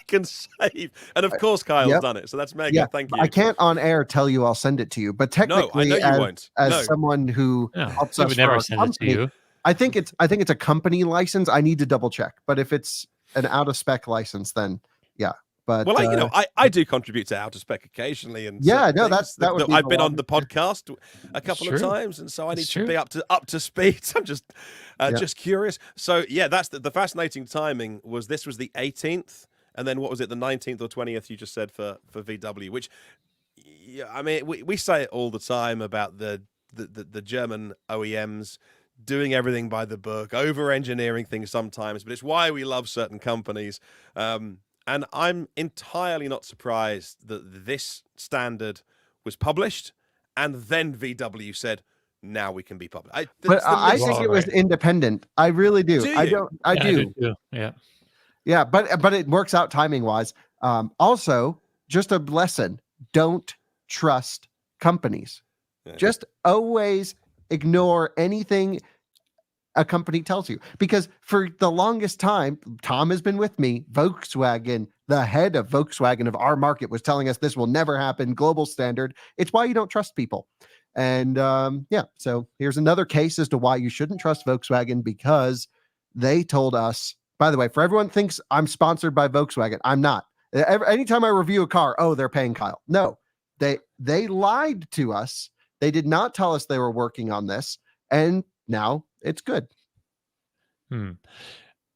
can save? And of course, Kyle's done it. So that's mega. Yeah, Thank you. I can't on air tell you I'll send it to you, but technically, no, I know you won't. as someone who helps us would for never our send it to company, you. I think it's a company license. I need to double check, but if it's an out of spec license, then yeah. But well, I do contribute to out of spec occasionally, and that would be I've been on the podcast a couple of times, and so I need to be up to speed. I'm just curious. So that's the fascinating timing. This was the 18th, and then what was it, the 19th or 20th? You just said for VW, which I mean, we say it all the time about the German OEMs doing everything by the book, over-engineering things sometimes, but it's why we love certain companies. And I'm entirely not surprised that this standard was published, and then VW said, "Now we can be public." I think it was independent. I really do. Do I you? don't. I do. Yeah. But it works out timing wise. Also, just a lesson: don't trust companies. Yeah. Just always ignore anything a company tells you, because for the longest time, Tom has been with me, Volkswagen, the head of Volkswagen of our market, was telling us this will never happen, global standard. It's why you don't trust people. And so here's another case as to why you shouldn't trust Volkswagen, because they told us, by the way, for everyone thinks I'm sponsored by Volkswagen, I'm not. Anytime I review a car, they're paying Kyle. No, they lied to us. They did not tell us they were working on this, and now it's good.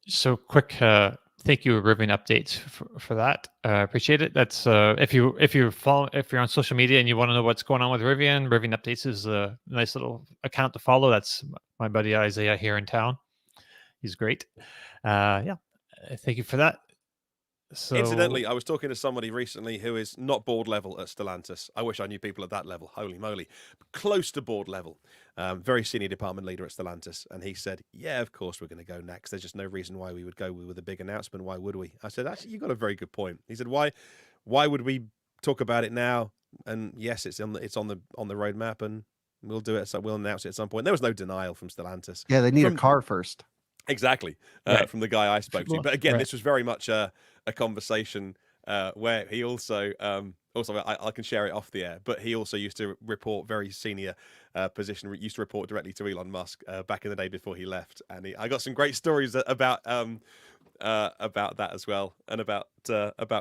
So quick thank you, Rivian updates for that. Appreciate it. That's if you're on social media and you want to know what's going on with Rivian updates is a nice little account to follow. That's my buddy Isaiah here in town. He's great. Thank you for that. So, Incidentally, I was talking to somebody recently who is not board level at Stellantis. I wish I knew people at that level. Holy moly. Close to board level. Very senior department leader at Stellantis. And he said, yeah, of course we're going to go next. There's just no reason why we would go with a big announcement. Why would we? I said, actually, you've got a very good point. He said, why would we talk about it now? And yes, it's on the roadmap, and we'll do it. So we'll announce it at some point. There was no denial from Stellantis. Yeah, they need a car first. Exactly, Right. from the guy I spoke to. Well, But again, right. this was very much a conversation where he also I can share it off the air, but he also used to report very senior position. Used to report directly to Elon Musk back in the day before he left, and I got some great stories about that as well, and about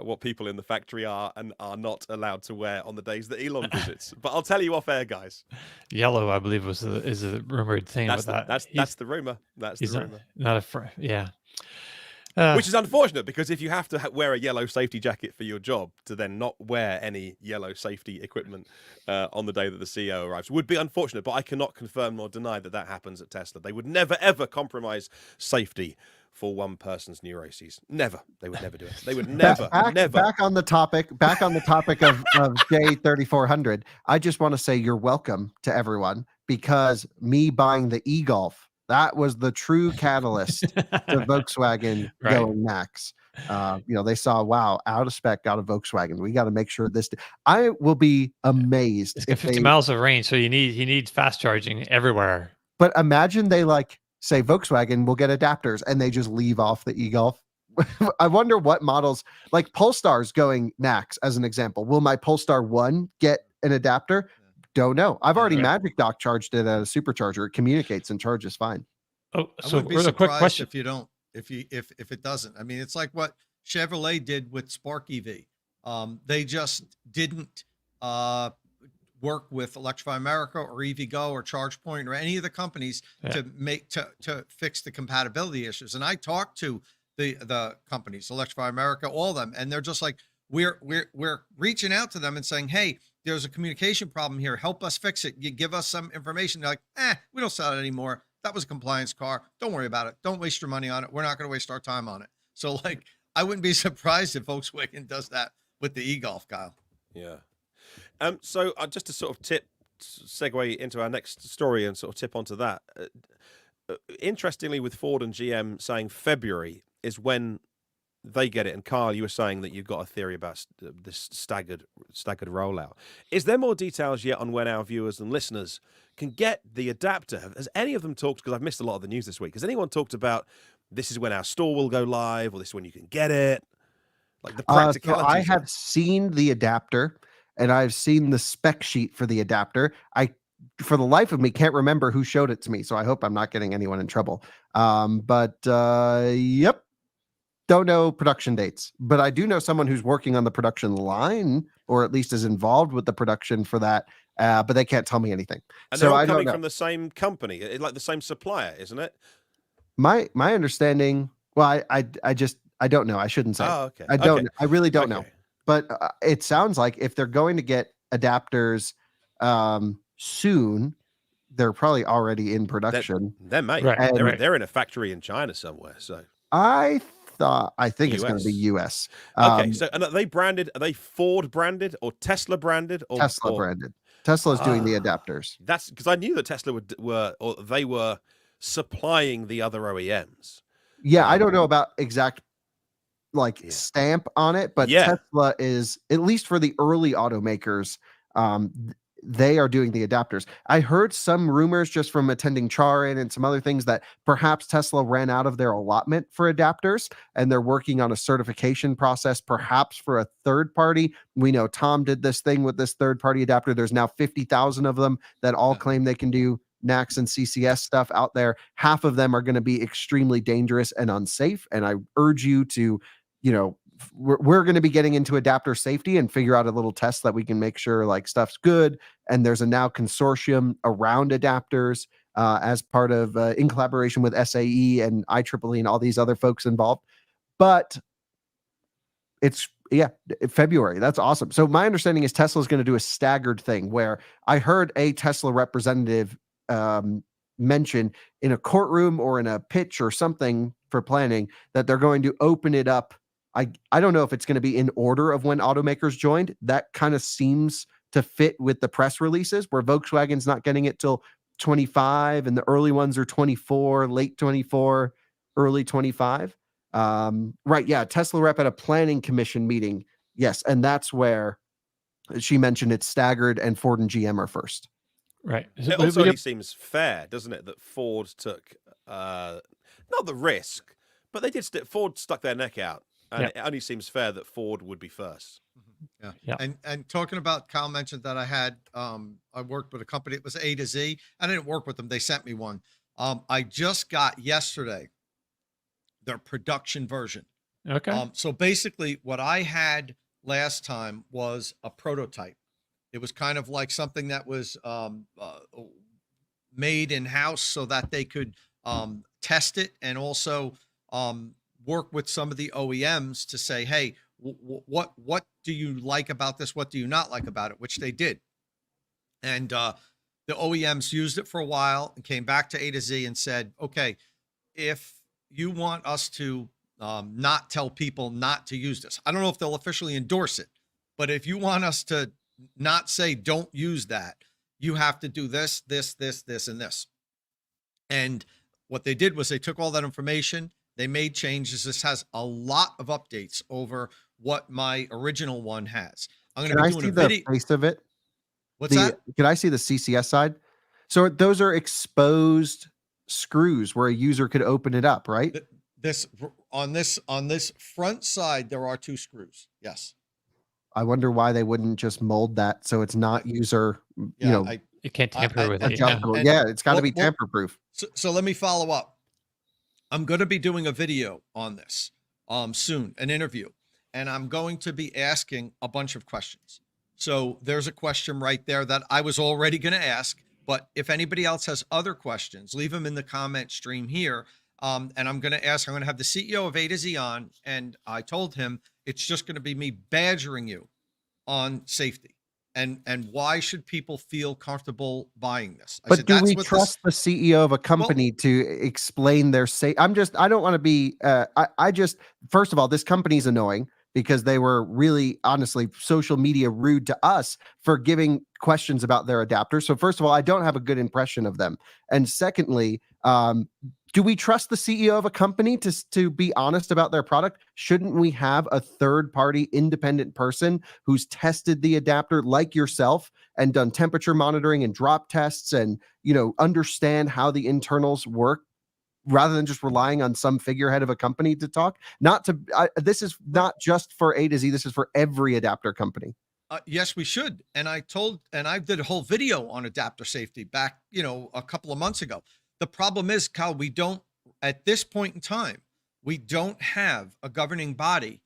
what people in the factory are and are not allowed to wear on the days that Elon visits. But I'll tell you off air, guys. yellow, I believe, is a rumored thing That's about that. that's the rumor. That's the He's rumor. not a yeah. Which is unfortunate, because if you have to wear a yellow safety jacket for your job, to then not wear any yellow safety equipment on the day that the CEO arrives would be unfortunate. But I cannot confirm nor deny that happens at Tesla. They would never, ever compromise safety for one person's neuroses. Never. They would never do it. They would never, never. Back on the topic of J3400. I just want to say you're welcome to everyone, because me buying the e-Golf, that was the true catalyst to Volkswagen Right. going NACS. They saw, wow, out of spec, out of Volkswagen. We got to make sure this. I will be amazed It's got if 50 they. miles of range, so he needs fast charging everywhere. But imagine they say Volkswagen will get adapters, and they just leave off the e-Golf. I wonder what models, like Polestar's going NACS as an example. Will my Polestar 1 get an adapter? Don't know. I've already Right. Magic Dock charged it at a supercharger. It communicates and charges fine. Oh, I so wouldn't be here's a quick surprised question. if you don't, if it doesn't. I mean, it's like what Chevrolet did with Spark EV. They just didn't work with Electrify America or EVgo or ChargePoint or any of the companies Yeah. to fix the compatibility issues. And I talked to the companies, Electrify America, all of them, and they're just like, we're reaching out to them and saying, hey, there's a communication problem here. Help us fix it. You give us some information. They're like, we don't sell it anymore. That was a compliance car. Don't worry about it. Don't waste your money on it. We're not going to waste our time on it. So, like, I wouldn't be surprised if Volkswagen does that with the e-Golf, Kyle. Yeah. So just to sort of segue into our next story and sort of tip onto that. Interestingly, with Ford and GM saying February is when they get it, and Kyle, you were saying that you've got a theory about this staggered rollout. Is there more details yet on when our viewers and listeners can get the adapter? Has any of them talked, because I've missed a lot of the news this week, has anyone talked about this is when our store will go live, or this is when you can get it? Like the So practicalities. I have seen the adapter, and I've seen the spec sheet for the adapter. I, for the life of me, can't remember who showed it to me, so I hope I'm not getting anyone in trouble. Yep. Don't know production dates, but I do know someone who's working on the production line, or at least is involved with the production for that. But they can't tell me anything. And So they're all I don't coming know. from the same company, like the same supplier, isn't it? My understanding. Well, I don't know. I shouldn't say. Oh, okay. I don't. Okay. I really don't know. Okay. But it sounds like if they're going to get adapters soon, they're probably already in production. They may. Right, They're in a factory in China somewhere. So I think it's going to be US. US. Okay. So and are they Ford branded or Tesla branded or Tesla branded. Tesla's doing the Ah. adapters. That's because I knew that Tesla were supplying the other OEMs. Yeah, I don't know about exact Yeah. stamp on it, but Yeah. Tesla is, at least for the early automakers, they are doing the adapters. I heard some rumors just from attending Charin and some other things that perhaps Tesla ran out of their allotment for adapters, and they're working on a certification process, perhaps for a third party. We know Tom did this thing with this third party adapter. There's now 50,000 of them that all claim they can do NACS and CCS stuff out there. Half of them are going to be extremely dangerous and unsafe. And I urge you to, we're going to be getting into adapter safety and figure out a little test that we can make sure stuff's good. And there's a now consortium around adapters as part of in collaboration with SAE and IEEE and all these other folks involved. But it's February. That's awesome. So my understanding is Tesla is going to do a staggered thing where I heard a Tesla representative mention in a courtroom or in a pitch or something for planning that they're going to open it up. I don't know if it's going to be in order of when automakers joined. That kind of seems to fit with the press releases where Volkswagen's not getting it till 25 and the early ones are 24, late 24, early 25. Right. Yeah. Tesla rep at a planning commission meeting. Yes. And that's where she mentioned it's staggered and Ford and GM are first. Right. It also only seems fair, doesn't it, that Ford took not the risk, but they did. Ford stuck their neck out, and it only seems fair that Ford would be first. Yeah. And talking about, Kyle mentioned that I worked with a company. It was A to Z. I didn't work with them. They sent me one. I just got yesterday their production version. Okay. So basically, what I had last time was a prototype. It was kind of like something that was made in house so that they could test it and also work with some of the OEMs to say, hey, what do you like about this? What do you not like about it? Which they did. And the OEMs used it for a while and came back to A to Z and said, okay, if you want us to not tell people not to use this, I don't know if they'll officially endorse it, but if you want us to not say don't use that, you have to do this, this, and this. And what they did was they took all that information, they made changes. This has a lot of updates over what my original one has. I'm going to be doing a video. The face of it? What's that? Can I see the CCS side? So those are exposed screws where a user could open it up, right? On this front side, there are 2 screws. Yes. I wonder why they wouldn't just mold that so it's not user, it can't tamper with it. Yeah, it's got to be tamper proof. So let me follow up. I'm going to be doing a video on this soon, an interview, and I'm going to be asking a bunch of questions. So there's a question right there that I was already going to ask, but if anybody else has other questions, leave them in the comment stream here. And I'm going to have the CEO of A to Z on, and I told him it's just going to be me badgering you on safety and why should people feel comfortable buying this. But do we trust the CEO of a company to explain their safety? I don't want to be, first of all, this company's annoying because they were really, honestly, social media rude to us for giving questions about their adapters. So first of all, I don't have a good impression of them. And secondly, do we trust the CEO of a company to be honest about their product? Shouldn't we have a third-party independent person who's tested the adapter like yourself and done temperature monitoring and drop tests and, understand how the internals work rather than just relying on some figurehead of a company to talk? This is not just for A to Z. This is for every adapter company. Yes, we should. And I did a whole video on adapter safety back, a couple of months ago. The problem is, Kyle, at this point in time, we don't have a governing body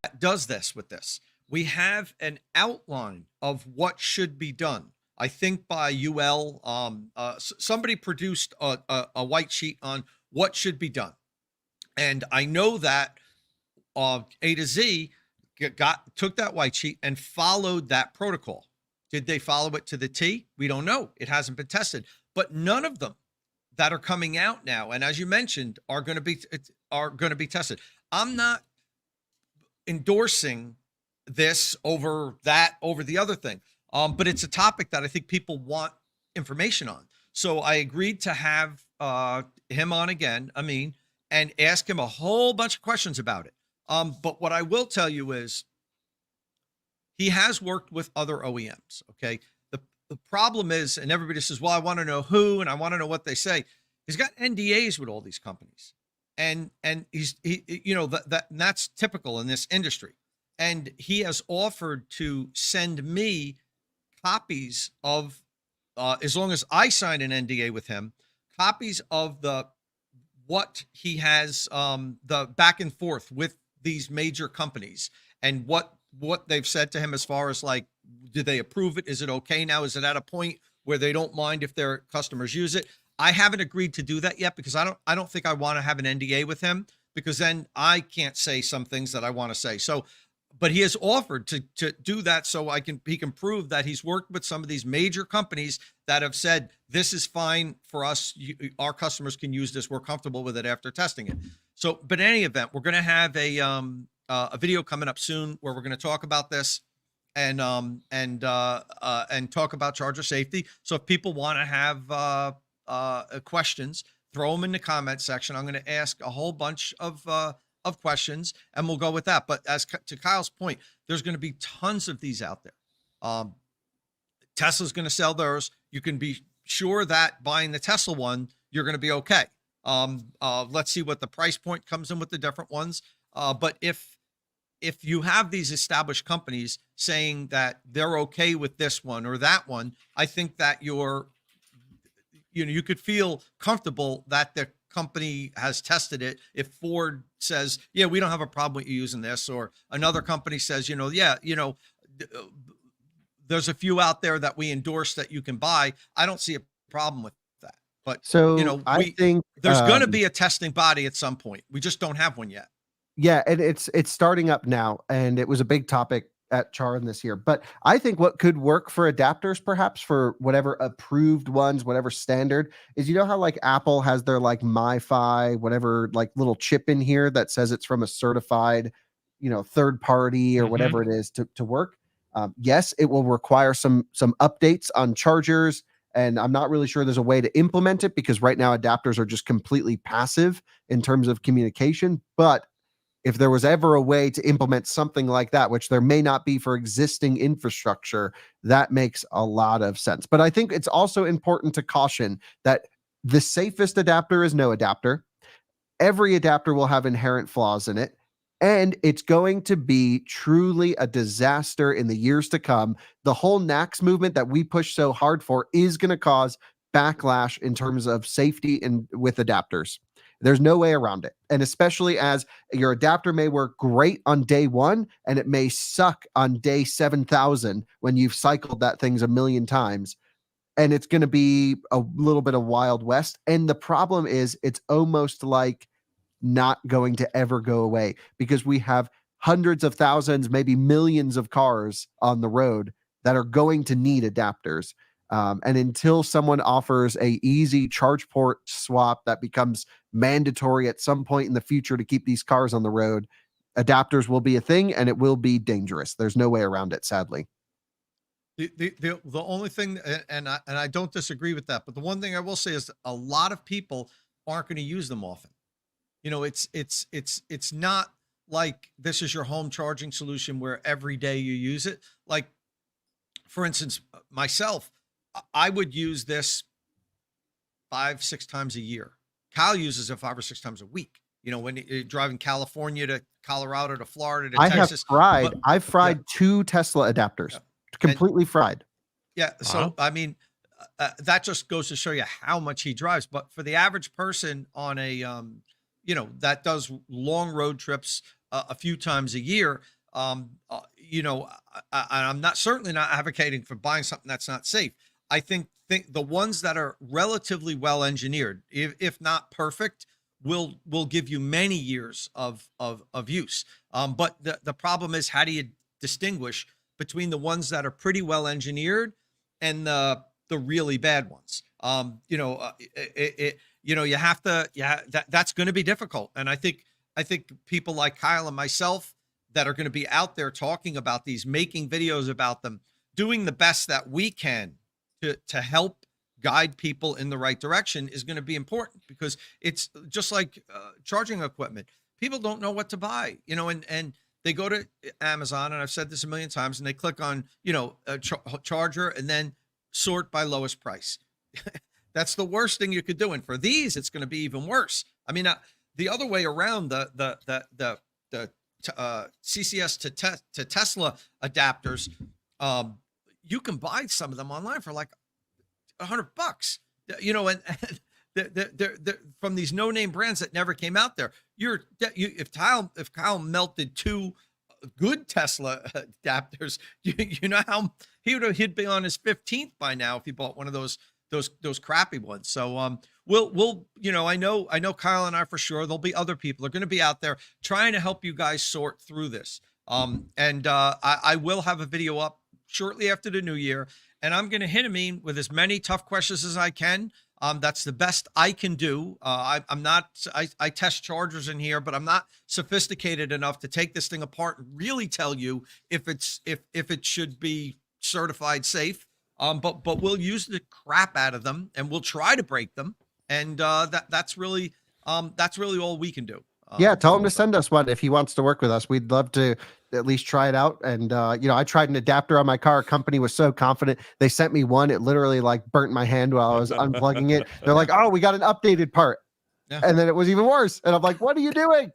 that does this with this. We have an outline of what should be done. I think by UL, somebody produced a white sheet on what should be done. And I know that A to Z took that white sheet and followed that protocol. Did they follow it to the T? We don't know. It hasn't been tested. But none of them that are coming out now, and as you mentioned, are going to be tested. I'm not endorsing this over the other thing, but it's a topic that I think people want information on. So I agreed to have him on again, and ask him a whole bunch of questions about it. But what I will tell you is he has worked with other OEMs. Okay. The problem is, and everybody says, well, I want to know who, and I want to know what they say. He's got NDAs with all these companies, and that's typical in this industry. And he has offered to send me copies of, as long as I sign an NDA with him, copies of what he has, the back and forth with these major companies and what they've said to him as far as like, did they approve it? Is it okay now? Is it at a point where they don't mind if their customers use it? I haven't agreed to do that yet because I don't think I want to have an NDA with him, because then I can't say some things that I want to say. So, but he has offered to do that so he can prove that he's worked with some of these major companies that have said this is fine for us. Our customers can use this. We're comfortable with it after testing it. So, but in any event, we're going to have a video coming up soon where we're going to talk about this and talk about charger safety. So if people want to have questions, throw them in the comment section. I'm going to ask a whole bunch of questions and we'll go with that. But as to Kyle's point, there's going to be tons of these out there. Tesla's going to sell theirs. You can be sure that buying the Tesla one, you're going to be okay. Let's see what the price point comes in with the different ones. But if you have these established companies saying that they're okay with this one or that one, I think that you could feel comfortable that the company has tested it. If Ford says, yeah, we don't have a problem with you using this, or another company says, there's a few out there that we endorse that you can buy, I don't see a problem with that. But I think there's going to be a testing body at some point. We just don't have one yet. Yeah, and it's starting up now, and it was a big topic at Charn this year. But I think what could work for adapters, perhaps for whatever approved ones, whatever standard, is how like Apple has their like MiFi, whatever like little chip in here that says it's from a certified, third party or whatever it is to work. Yes, it will require some updates on chargers, and I'm not really sure there's a way to implement it because right now adapters are just completely passive in terms of communication. But if there was ever a way to implement something like that, which there may not be for existing infrastructure, that makes a lot of sense. But I think it's also important to caution that the safest adapter is no adapter. Every adapter will have inherent flaws in it, and it's going to be truly a disaster in the years to come. The whole NACS movement that we push so hard for is going to cause backlash in terms of safety and with adapters. There's no way around it. And especially as your adapter may work great on day one and it may suck on day 7,000 when you've cycled that thing a million times. And it's going to be a little bit of Wild West. And the problem is it's almost like not going to ever go away because we have hundreds of thousands, maybe millions of cars on the road that are going to need adapters. And until someone offers a easy charge port swap that becomes mandatory at some point in the future to keep these cars on the road, adapters will be a thing and it will be dangerous. There's no way around it, sadly. The only thing, and I don't disagree with that, but the one thing I will say is a lot of people aren't going to use them often. It's not like this is your home charging solution where every day you use it. Like, for instance, myself, I would use this 5-6 times a year. Kyle uses it 5 or 6 times a week. When you're driving California to Colorado to Florida to Texas. I've fried 2 Tesla adapters, completely fried. Yeah. So, I mean, that just goes to show you how much he drives. But for the average person on a, that does long road trips a few times a year, I'm certainly not advocating for buying something that's not safe. I think the ones that are relatively well engineered, if not perfect, will give you many years of use. But the problem is, how do you distinguish between the ones that are pretty well engineered and the really bad ones? You have to, that's going to be difficult. And I think people like Kyle and myself that are going to be out there talking about these, making videos about them, doing the best that we can to help guide people in the right direction is going to be important, because it's just like charging equipment. People don't know what to buy, and they go to Amazon, and I've said this a million times, and they click on, a charger and then sort by lowest price. That's the worst thing you could do. And for these, it's going to be even worse. I mean, the other way around, the CCS to Tesla adapters, you can buy some of them online for like $100, and they're from these no-name brands that never came out there. If Kyle melted 2 good Tesla adapters, you know how he'd be on his 15th by now if he bought one of those crappy ones. So I know Kyle and I for sure, there'll be other people are going to be out there trying to help you guys sort through this. I will have a video up shortly after the new year, and I'm going to hit him with as many tough questions as I can. That's the best I can do. I'm not, I test chargers in here, but I'm not sophisticated enough to take this thing apart and really tell you if it should be certified safe. But we'll use the crap out of them and we'll try to break them. And that's really all we can do. Yeah, tell him to send us one if he wants to work with us. We'd love to at least try it out. And I tried an adapter on my car. Company was so confident. They sent me one. It literally like burnt my hand while I was unplugging it. They're like, "Oh, we got an updated part." Yeah. And then it was even worse. And I'm like, "What are you doing?"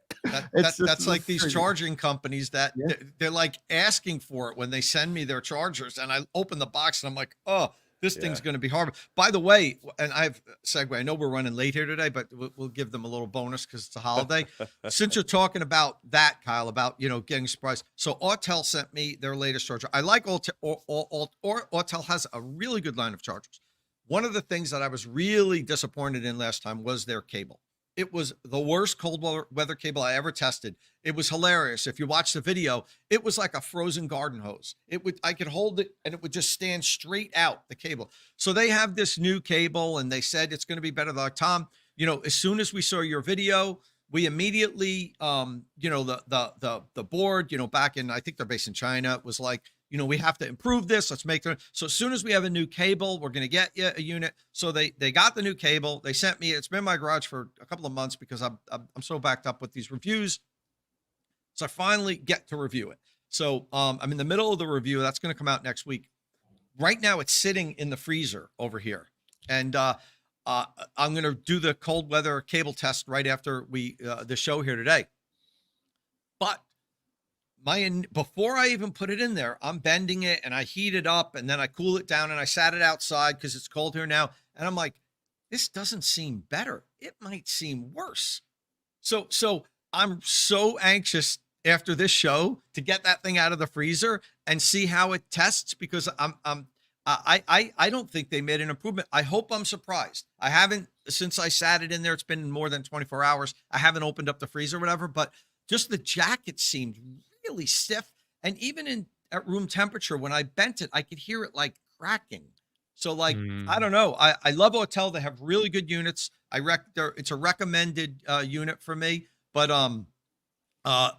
That's like these charging companies that they're like asking for it when they send me their chargers. And I open the box and I'm like, "Oh, this thing's going to be hard." By the way, and I've segue, I know we're running late here today, but we'll give them a little bonus because it's a holiday. Since you're talking about that, Kyle, about, getting surprised. So Autel sent me their latest charger. I like Autel. Autel has a really good line of chargers. One of the things that I was really disappointed in last time was their cable. It was the worst cold weather cable I ever tested. It was hilarious. If you watch the video, it was like a frozen garden hose. I could hold it and it would just stand straight out, the cable. So they have this new cable and they said it's going to be better. Like, Tom, as soon as we saw your video, we immediately, the board, back in, I think they're based in China, was like, we have to improve this. Let's make them. So as soon as we have a new cable, we're going to get you a unit. So they got the new cable. They sent me, it's been in my garage for a couple of months because I'm so backed up with these reviews. So I finally get to review it. So I'm in the middle of the review. That's going to come out next week. Right now it's sitting in the freezer over here. And I'm going to do the cold weather cable test right after the show here today. But before I even put it in there, I'm bending it and I heat it up and then I cool it down and I sat it outside because it's cold here now. And I'm like, this doesn't seem better. It might seem worse. So I'm so anxious after this show to get that thing out of the freezer and see how it tests because I don't think they made an improvement. I hope I'm surprised. I haven't, since I sat it in there, it's been more than 24 hours. I haven't opened up the freezer or whatever, but just the jacket seemed really stiff. And even at room temperature, when I bent it, I could hear it like cracking. So like, I don't know. I love Autel. They have really good units. It's a recommended unit for me, but I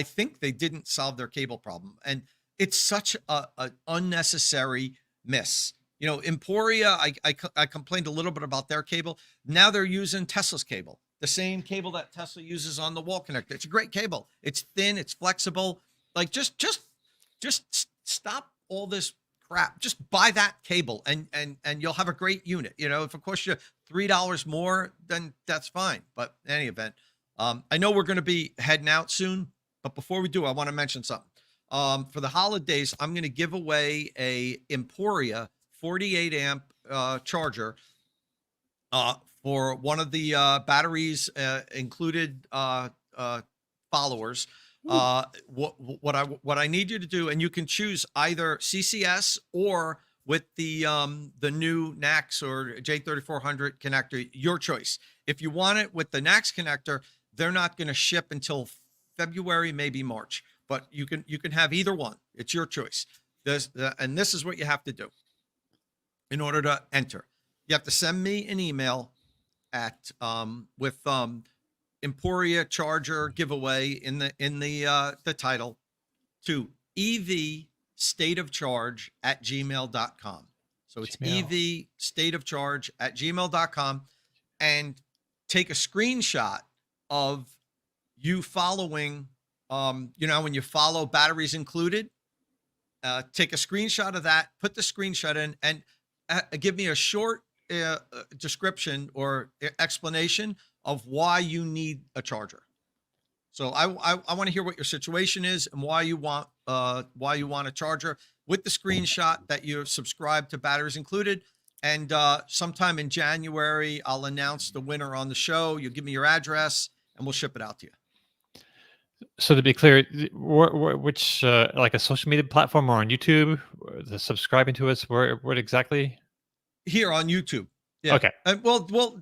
think they didn't solve their cable problem. And it's such an unnecessary miss. Emporia, I complained a little bit about their cable. Now they're using Tesla's cable. The same cable that Tesla uses on the wall connector. It's a great cable. It's thin. It's flexible. Like just stop all this crap. Just buy that cable and you'll have a great unit. If it costs you $3 more, then that's fine. But in any event, I know we're going to be heading out soon. But before we do, I want to mention something. For the holidays, I'm going to give away a Emporia 48 amp charger. For one of the batteries included followers. What I need you to do, and you can choose either CCS or with the new NACS or J3400 connector, your choice. If you want it with the NACS connector, they're not going to ship until February, maybe March. But you can have either one. It's your choice. And this is what you have to do in order to enter. You have to send me an email at with Emporia charger giveaway in the title to evstateofcharge@gmail.com. So it's evstateofcharge@gmail.com, and take a screenshot of you following when you follow batteries included, take a screenshot of that, put the screenshot in, and give me a short description or explanation of why you need a charger. So I want to hear what your situation is and why you want a charger, with the screenshot that you're subscribed to batteries included. And sometime in January, I'll announce the winner on the show. You'll give me your address and we'll ship it out to you. So to be clear, which like a social media platform or on YouTube, the subscribing to us, what exactly? Here on YouTube. Yeah. Okay. Well,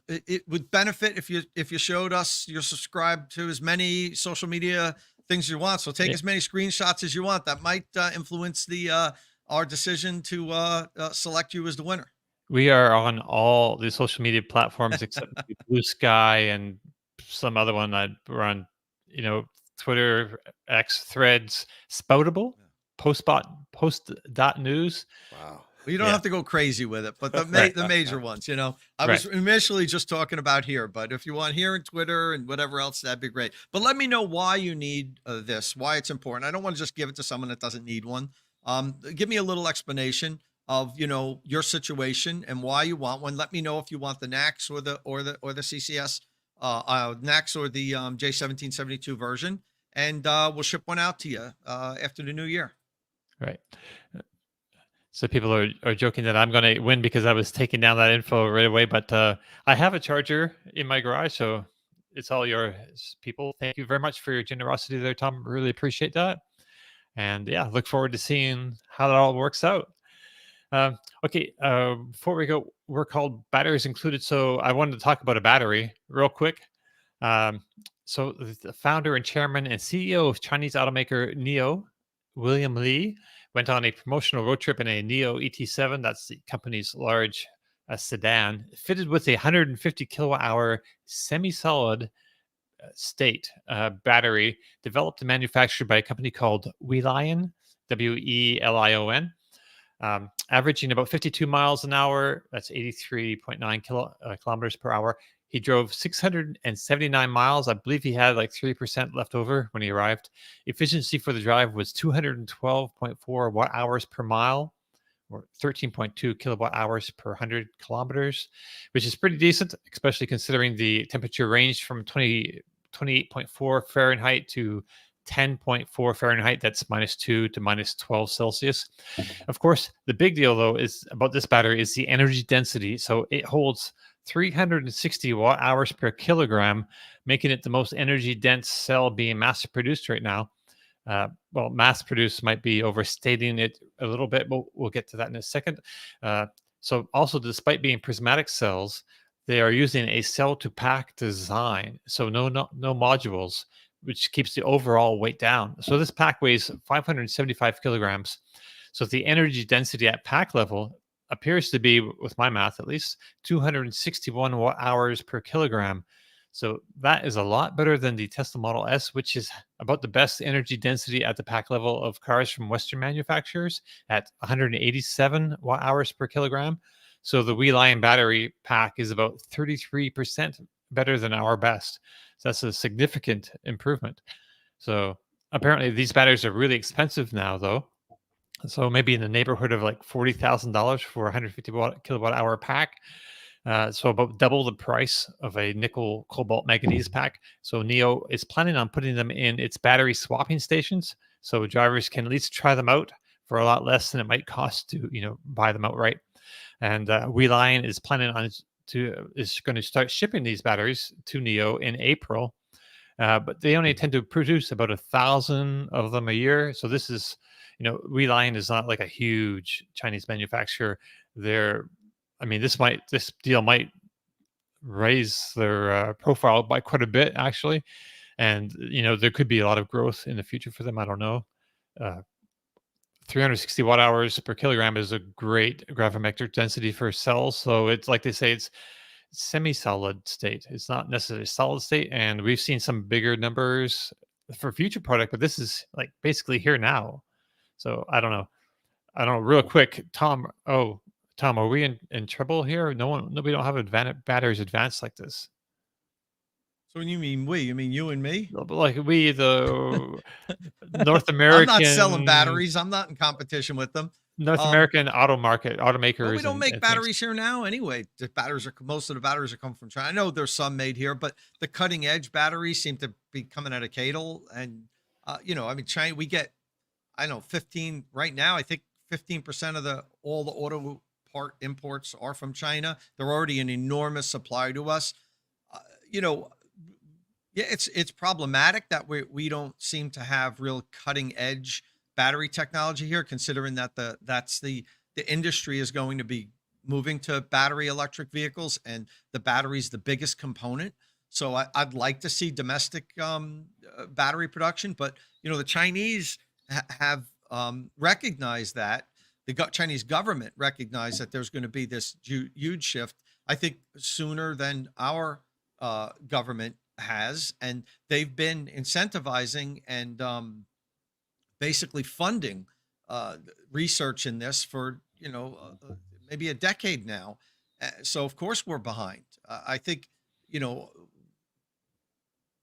it would benefit if you showed us you're subscribed to as many social media things you want. So take Yeah. as many screenshots as you want. That might influence the our decision to select you as the winner. We are on all the social media platforms except Blue Sky and some other one that we're on, Twitter, X, Threads, Spoutable, Post.news. Wow. Well, you don't Yeah. have to go crazy with it, but Right. the major ones, I Right. was initially just talking about here, but if you want here and Twitter and whatever else, that'd be great. But let me know why you need this, why it's important. I don't want to just give it to someone that doesn't need one. Give me a little explanation of your situation and why you want one. Let me know if you want the NACS or the CCS NACS or the J1772 version, and we'll ship one out to you after the new year. Right. So people are joking that I'm going to win because I was taking down that info right away. But I have a charger in my garage, so it's all yours, people. Thank you very much for your generosity there, Tom. Really appreciate that. And yeah, look forward to seeing how that all works out. Okay, before we go, we're called Batteries Included. So I wanted to talk about a battery real quick. So the founder and chairman and CEO of Chinese automaker NIO, William Li, went on a promotional road trip in a NIO ET7. That's the company's large sedan, fitted with a 150 kilowatt hour semi-solid state battery, developed and manufactured by a company called Welion, Welion. Averaging about 52 miles an hour. That's 83.9 kilometers per hour. He drove 679 miles. I believe he had like 3% left over when he arrived. Efficiency for the drive was 212.4 watt hours per mile, or 13.2 kilowatt hours per 100 kilometers, which is pretty decent, especially considering the temperature ranged from 28.4 Fahrenheit to 10.4 Fahrenheit. That's -2 to -12 Celsius. Of course, the big deal though is about this battery is the energy density. So it holds 360 watt hours per kilogram, making it the most energy dense cell being mass produced right now. Well, mass produced might be overstating it a little bit, but we'll get to that in a second. So also, despite being prismatic cells, they are using a cell to pack design. So no modules, which keeps the overall weight down. So this pack weighs 575 kilograms. So the energy density at pack level appears to be, with my math at least, 261 watt hours per kilogram. So that is a lot better than the Tesla Model S, which is about the best energy density at the pack level of cars from Western manufacturers at 187 watt hours per kilogram. So the Welion battery pack is about 33% better than our best. So that's a significant improvement. So apparently these batteries are really expensive now, though. So maybe in the neighborhood of like $40,000 for a 150 kilowatt hour pack. So about double the price of a nickel cobalt manganese pack. So NIO is planning on putting them in its battery swapping stations, so drivers can at least try them out for a lot less than it might cost to buy them outright. And Welion is planning on is going to start shipping these batteries to NIO in April, but they only tend to produce about 1,000 of them a year. So this is, Welion is not like a huge Chinese manufacturer. This deal might raise their profile by quite a bit, actually. And, there could be a lot of growth in the future for them. I don't know. 360 watt hours per kilogram is a great gravimetric density for cells. So it's like they say, it's semi-solid state. It's not necessarily solid state. And we've seen some bigger numbers for future product, but this is like basically here now. So I don't know. Real quick, Tom, are we in trouble here? No, we don't have batteries advanced like this. So when you mean we, you mean you and me? Like we, the North I'm American. not selling batteries. I'm not in competition with them. North American automakers. Well, we don't make and batteries here now anyway. Most of the batteries are coming from China. I know there's some made here, but the cutting edge batteries seem to be coming out of Cadle. And, China, we get, 15 right now. I think 15% of all the auto part imports are from China. They're already an enormous supply to us. Yeah, it's problematic that we don't seem to have real cutting edge battery technology here, considering that the industry is going to be moving to battery electric vehicles, and the battery's the biggest component. So I'd like to see domestic battery production, but the Chinese have recognized that. The Chinese government recognized that there's going to be this huge shift. I think sooner than our government has, and they've been incentivizing and basically funding research in this for maybe a decade now. So of course we're behind. I think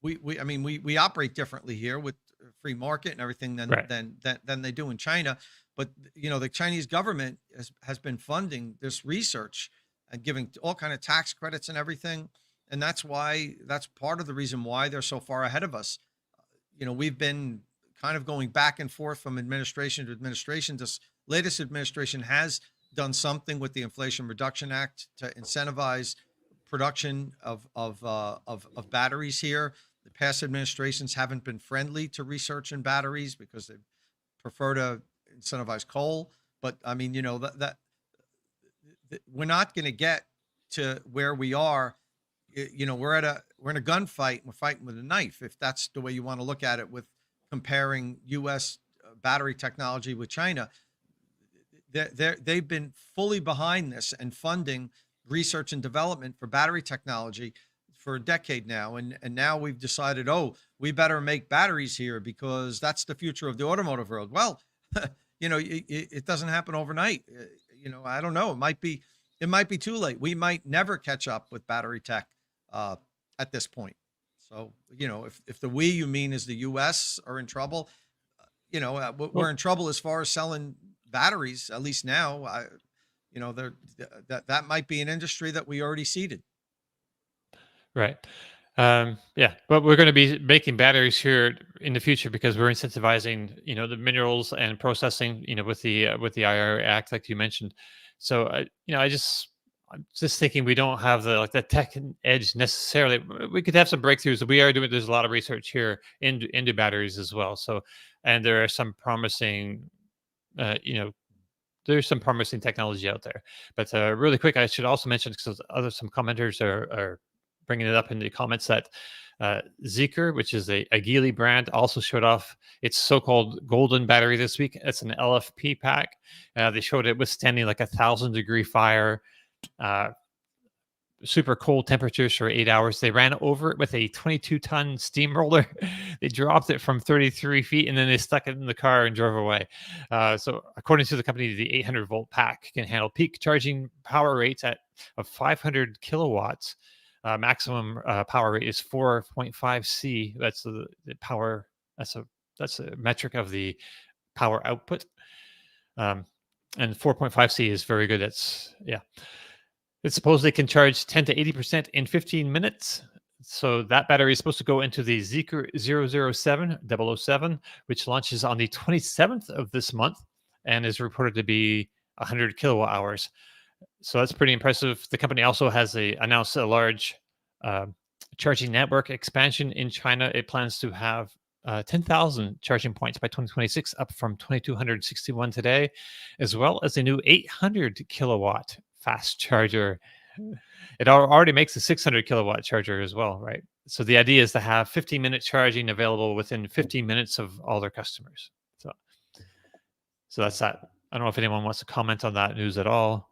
we operate differently here with free market and everything than they do in China. But the Chinese government has been funding this research and giving all kind of tax credits and everything, and that's part of the reason why they're so far ahead of us. We've been kind of going back and forth from administration to administration. This latest administration has done something with the Inflation Reduction Act to incentivize production of batteries here. The past administrations haven't been friendly to research in batteries because they prefer to incentivize coal. But I mean, that we're not going to get to where we are. We're in a gunfight. We're fighting with a knife, if that's the way you want to look at it, with comparing U.S. battery technology with China. They've been fully behind this and funding research and development for battery technology for a decade now. And now we've decided, we better make batteries here because that's the future of the automotive world. Well, it doesn't happen overnight. I don't know. It might be too late. We might never catch up with battery tech at this point. So, if the we you mean is the U.S. are in trouble, we're in trouble as far as selling batteries, at least now. That might be an industry that we already seeded. Right. Yeah, but we're going to be making batteries here in the future because we're incentivizing, the minerals and processing, with the IRA Act, like you mentioned. So, I'm just thinking we don't have the tech edge necessarily. We could have some breakthroughs. We are doing. There's a lot of research here into batteries as well. So, and there are some promising, there's some promising technology out there. But really quick, I should also mention, because some commenters are bringing it up in the comments, that Zeekr, which is a Geely brand, also showed off its so-called golden battery this week. It's an LFP pack. They showed it withstanding 1,000-degree fire, super cold temperatures for 8 hours. They ran over it with a 22-ton steamroller. They dropped it from 33 feet, and then they stuck it in the car and drove away. So according to the company, the 800-volt pack can handle peak charging power rates of 500 kilowatts. Maximum power rate is 4.5 C. That's the power. That's a metric of the power output. And 4.5 C is very good. It supposedly can charge 10 to 80% in 15 minutes. So that battery is supposed to go into the Zeekr 007, which launches on the 27th of this month and is reported to be 100 kilowatt hours. So that's pretty impressive. The company also has announced a large charging network expansion in China. It plans to have 10,000 charging points by 2026, up from 2,261 today, as well as a new 800 kilowatt fast charger. It already makes a 600 kilowatt charger as well, right? So the idea is to have 15-minute charging available within 15 minutes of all their customers. So that's that. I don't know if anyone wants to comment on that news at all.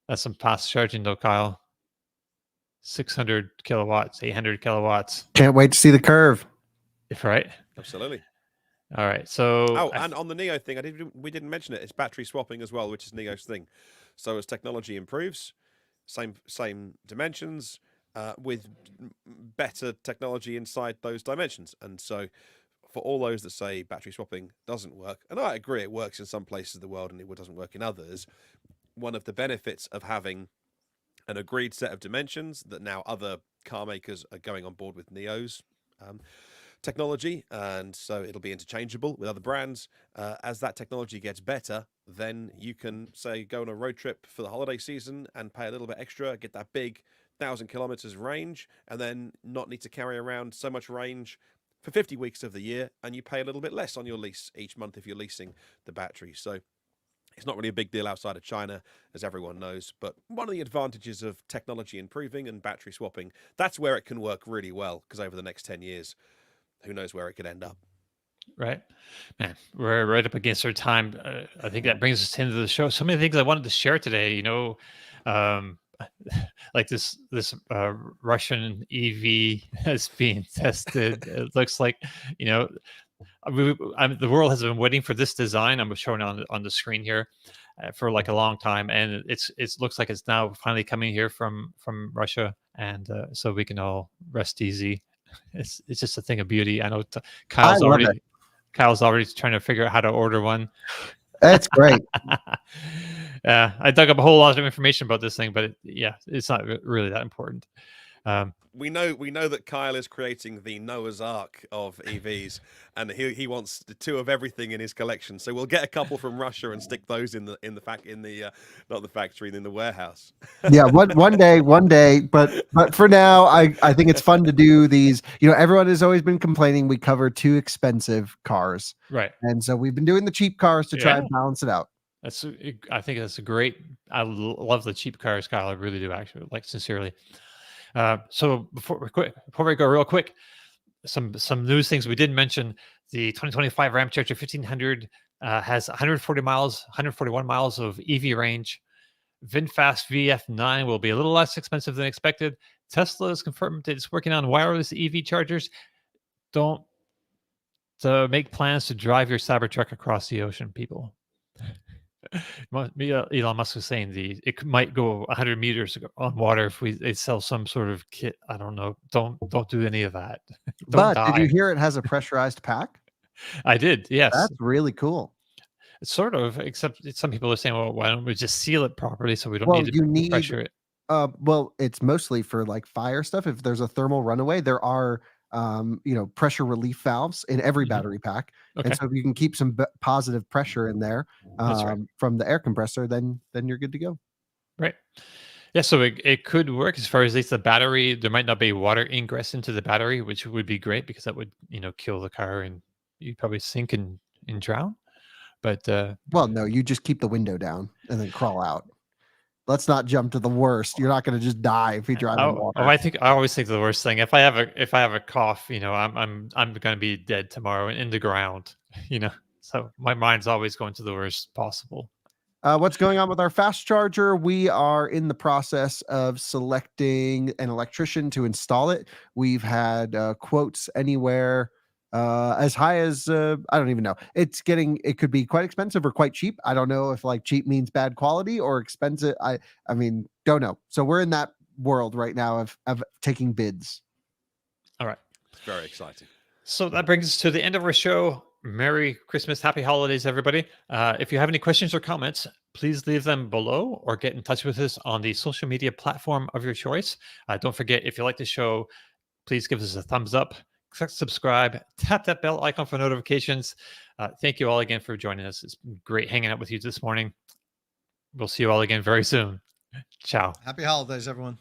That's some fast charging though, Kyle. 600 kilowatts, 800 kilowatts. Can't wait to see the curve. Right? Absolutely. All right. So, and on the NIO thing, we didn't mention it. It's battery swapping as well, which is NIO's thing. So as technology improves, same dimensions, with better technology inside those dimensions. And so for all those that say battery swapping doesn't work, and I agree it works in some places of the world and it doesn't work in others, one of the benefits of having an agreed set of dimensions that now other car makers are going on board with NIO's technology, and so it'll be interchangeable with other brands. As that technology gets better, then you can go on a road trip for the holiday season and pay a little bit extra, get that big 1,000 kilometers range, and then not need to carry around so much range for 50 weeks of the year, and you pay a little bit less on your lease each month if you're leasing the battery. So It's not really a big deal outside of China, as everyone knows, but one of the advantages of technology improving and battery swapping, that's where it can work really well, because over the next 10 years, who knows where it could end up. Right, man, we're right up against our time. I think that brings us to the end of the show. So many things I wanted to share today, um, like this Russian EV is being tested. It looks like, the world has been waiting for this design. I'm showing on the screen here for like a long time, and it looks like it's now finally coming here from Russia, and so we can all rest easy. It's just a thing of beauty. I know I love it. Kyle's already trying to figure out how to order one. That's great. I dug up a whole lot of information about this thing, but it's not really that important. We know that Kyle is creating the Noah's Ark of EVs, and he wants the two of everything in his collection. So we'll get a couple from Russia and stick those in the not the factory, in the warehouse. Yeah, one day, but for now, I think it's fun to do these. Everyone has always been complaining we cover too expensive cars, right? And so we've been doing the cheap cars to try and balance it out. I think that's a great. I love the cheap cars, Kyle. I really do, actually, like, sincerely. So before we go real quick, some news things we didn't mention. The 2025 Ramcharger 1500 has 141 miles of EV range. VinFast VF9 will be a little less expensive than expected. Tesla has confirmed it's working on wireless EV chargers. Don't make plans to drive your Cybertruck across the ocean, people. Elon Musk was saying it might go 100 meters on water if they sell some sort of kit. I don't know. Don't do any of that. But did you hear it has a pressurized pack? I did. Yes, that's really cool. Sort of, except some people are saying, well, why don't we just seal it properly so we don't need to pressure it? Well, it's mostly for like fire stuff. If there's a thermal runaway, there are pressure relief valves in every battery pack. Okay. And so if you can keep some positive pressure in there from the air compressor, then you're good to go. Right. Yeah, so it could work as far as the battery. There might not be water ingress into the battery, which would be great because that would kill the car and you'd probably sink and drown. But well, no, you just keep the window down and then crawl out. Let's not jump to the worst. You're not going to just die if you drive in water. I always think the worst thing. If I have a cough, I'm going to be dead tomorrow and in the ground. So my mind's always going to the worst possible. What's going on with our fast charger? We are in the process of selecting an electrician to install it. We've had quotes anywhere as high as I don't even know. It could be quite expensive or quite cheap. I don't know if like cheap means bad quality or expensive. I mean, don't know. So we're in that world right now of taking bids. All right. Very exciting. So that brings us to the end of our show. Merry Christmas, happy holidays, everybody. If you have any questions or comments, please leave them below or get in touch with us on the social media platform of your choice. Don't forget, if you like the show, please give us a thumbs up. Click subscribe, tap that bell icon for notifications. Thank you all again for joining us. It's been great hanging out with you this morning. We'll see you all again very soon. Ciao. Happy holidays, everyone.